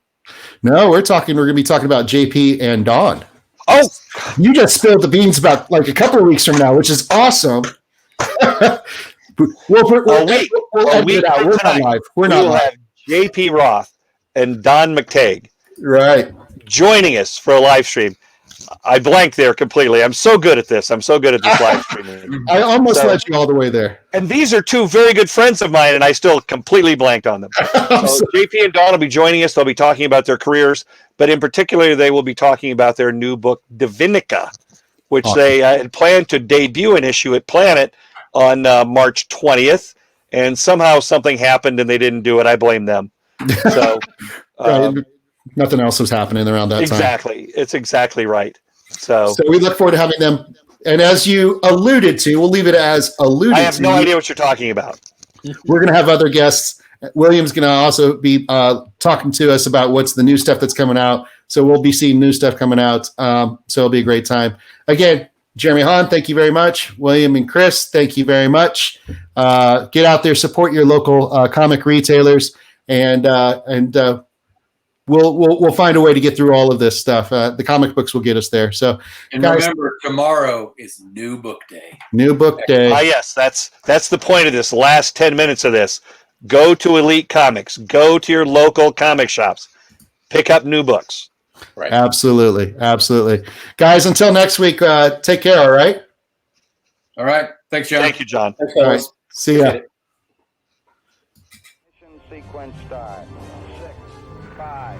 [SPEAKER 2] No, we're going to be talking about JP and Dawn.
[SPEAKER 3] Oh,
[SPEAKER 2] you just spilled the beans about like a couple of weeks from now, which is awesome. We'll edit it out. We're not live. We're not live.
[SPEAKER 3] Have JP Roth and Don McTague joining us for a live stream. I blanked there completely. I'm so good at this. I'm so good at this live streaming.
[SPEAKER 2] I almost led you all the way there.
[SPEAKER 3] And these are 2 very good friends of mine, and I still completely blanked on them. So JP and Dawn will be joining us. They'll be talking about their careers, but in particular, they will be talking about their new book, Divinica, which they had planned to debut an issue at Planet on March 20th, and somehow something happened and they didn't do it. I blame them. So
[SPEAKER 2] nothing else was happening around that time.
[SPEAKER 3] Exactly. It's exactly right. So
[SPEAKER 2] we look forward to having them. And as you alluded to, we'll leave it as alluded to.
[SPEAKER 3] I have no idea what you're talking about.
[SPEAKER 2] We're going to have other guests. William's going to also be talking to us about what's the new stuff that's coming out. So we'll be seeing new stuff coming out. So it'll be a great time. Again, Jeremy Haun, thank you very much. William and Chris, thank you very much. Get out there, support your local comic retailers, and we'll find a way to get through all of this stuff. The comic books will get us there. So,
[SPEAKER 4] and guys, remember, tomorrow is New Book Day.
[SPEAKER 2] New Book Day.
[SPEAKER 3] Yes, that's the point of this. Last 10 minutes of this. Go to Elite Comics. Go to your local comic shops. Pick up new books.
[SPEAKER 2] Right. Absolutely, guys. Until next week. Take care. All right.
[SPEAKER 4] All right. Thanks, John.
[SPEAKER 3] Thank you, John.
[SPEAKER 5] Thanks,
[SPEAKER 2] all right. See ya.
[SPEAKER 1] Mission sequence start. 6, 5,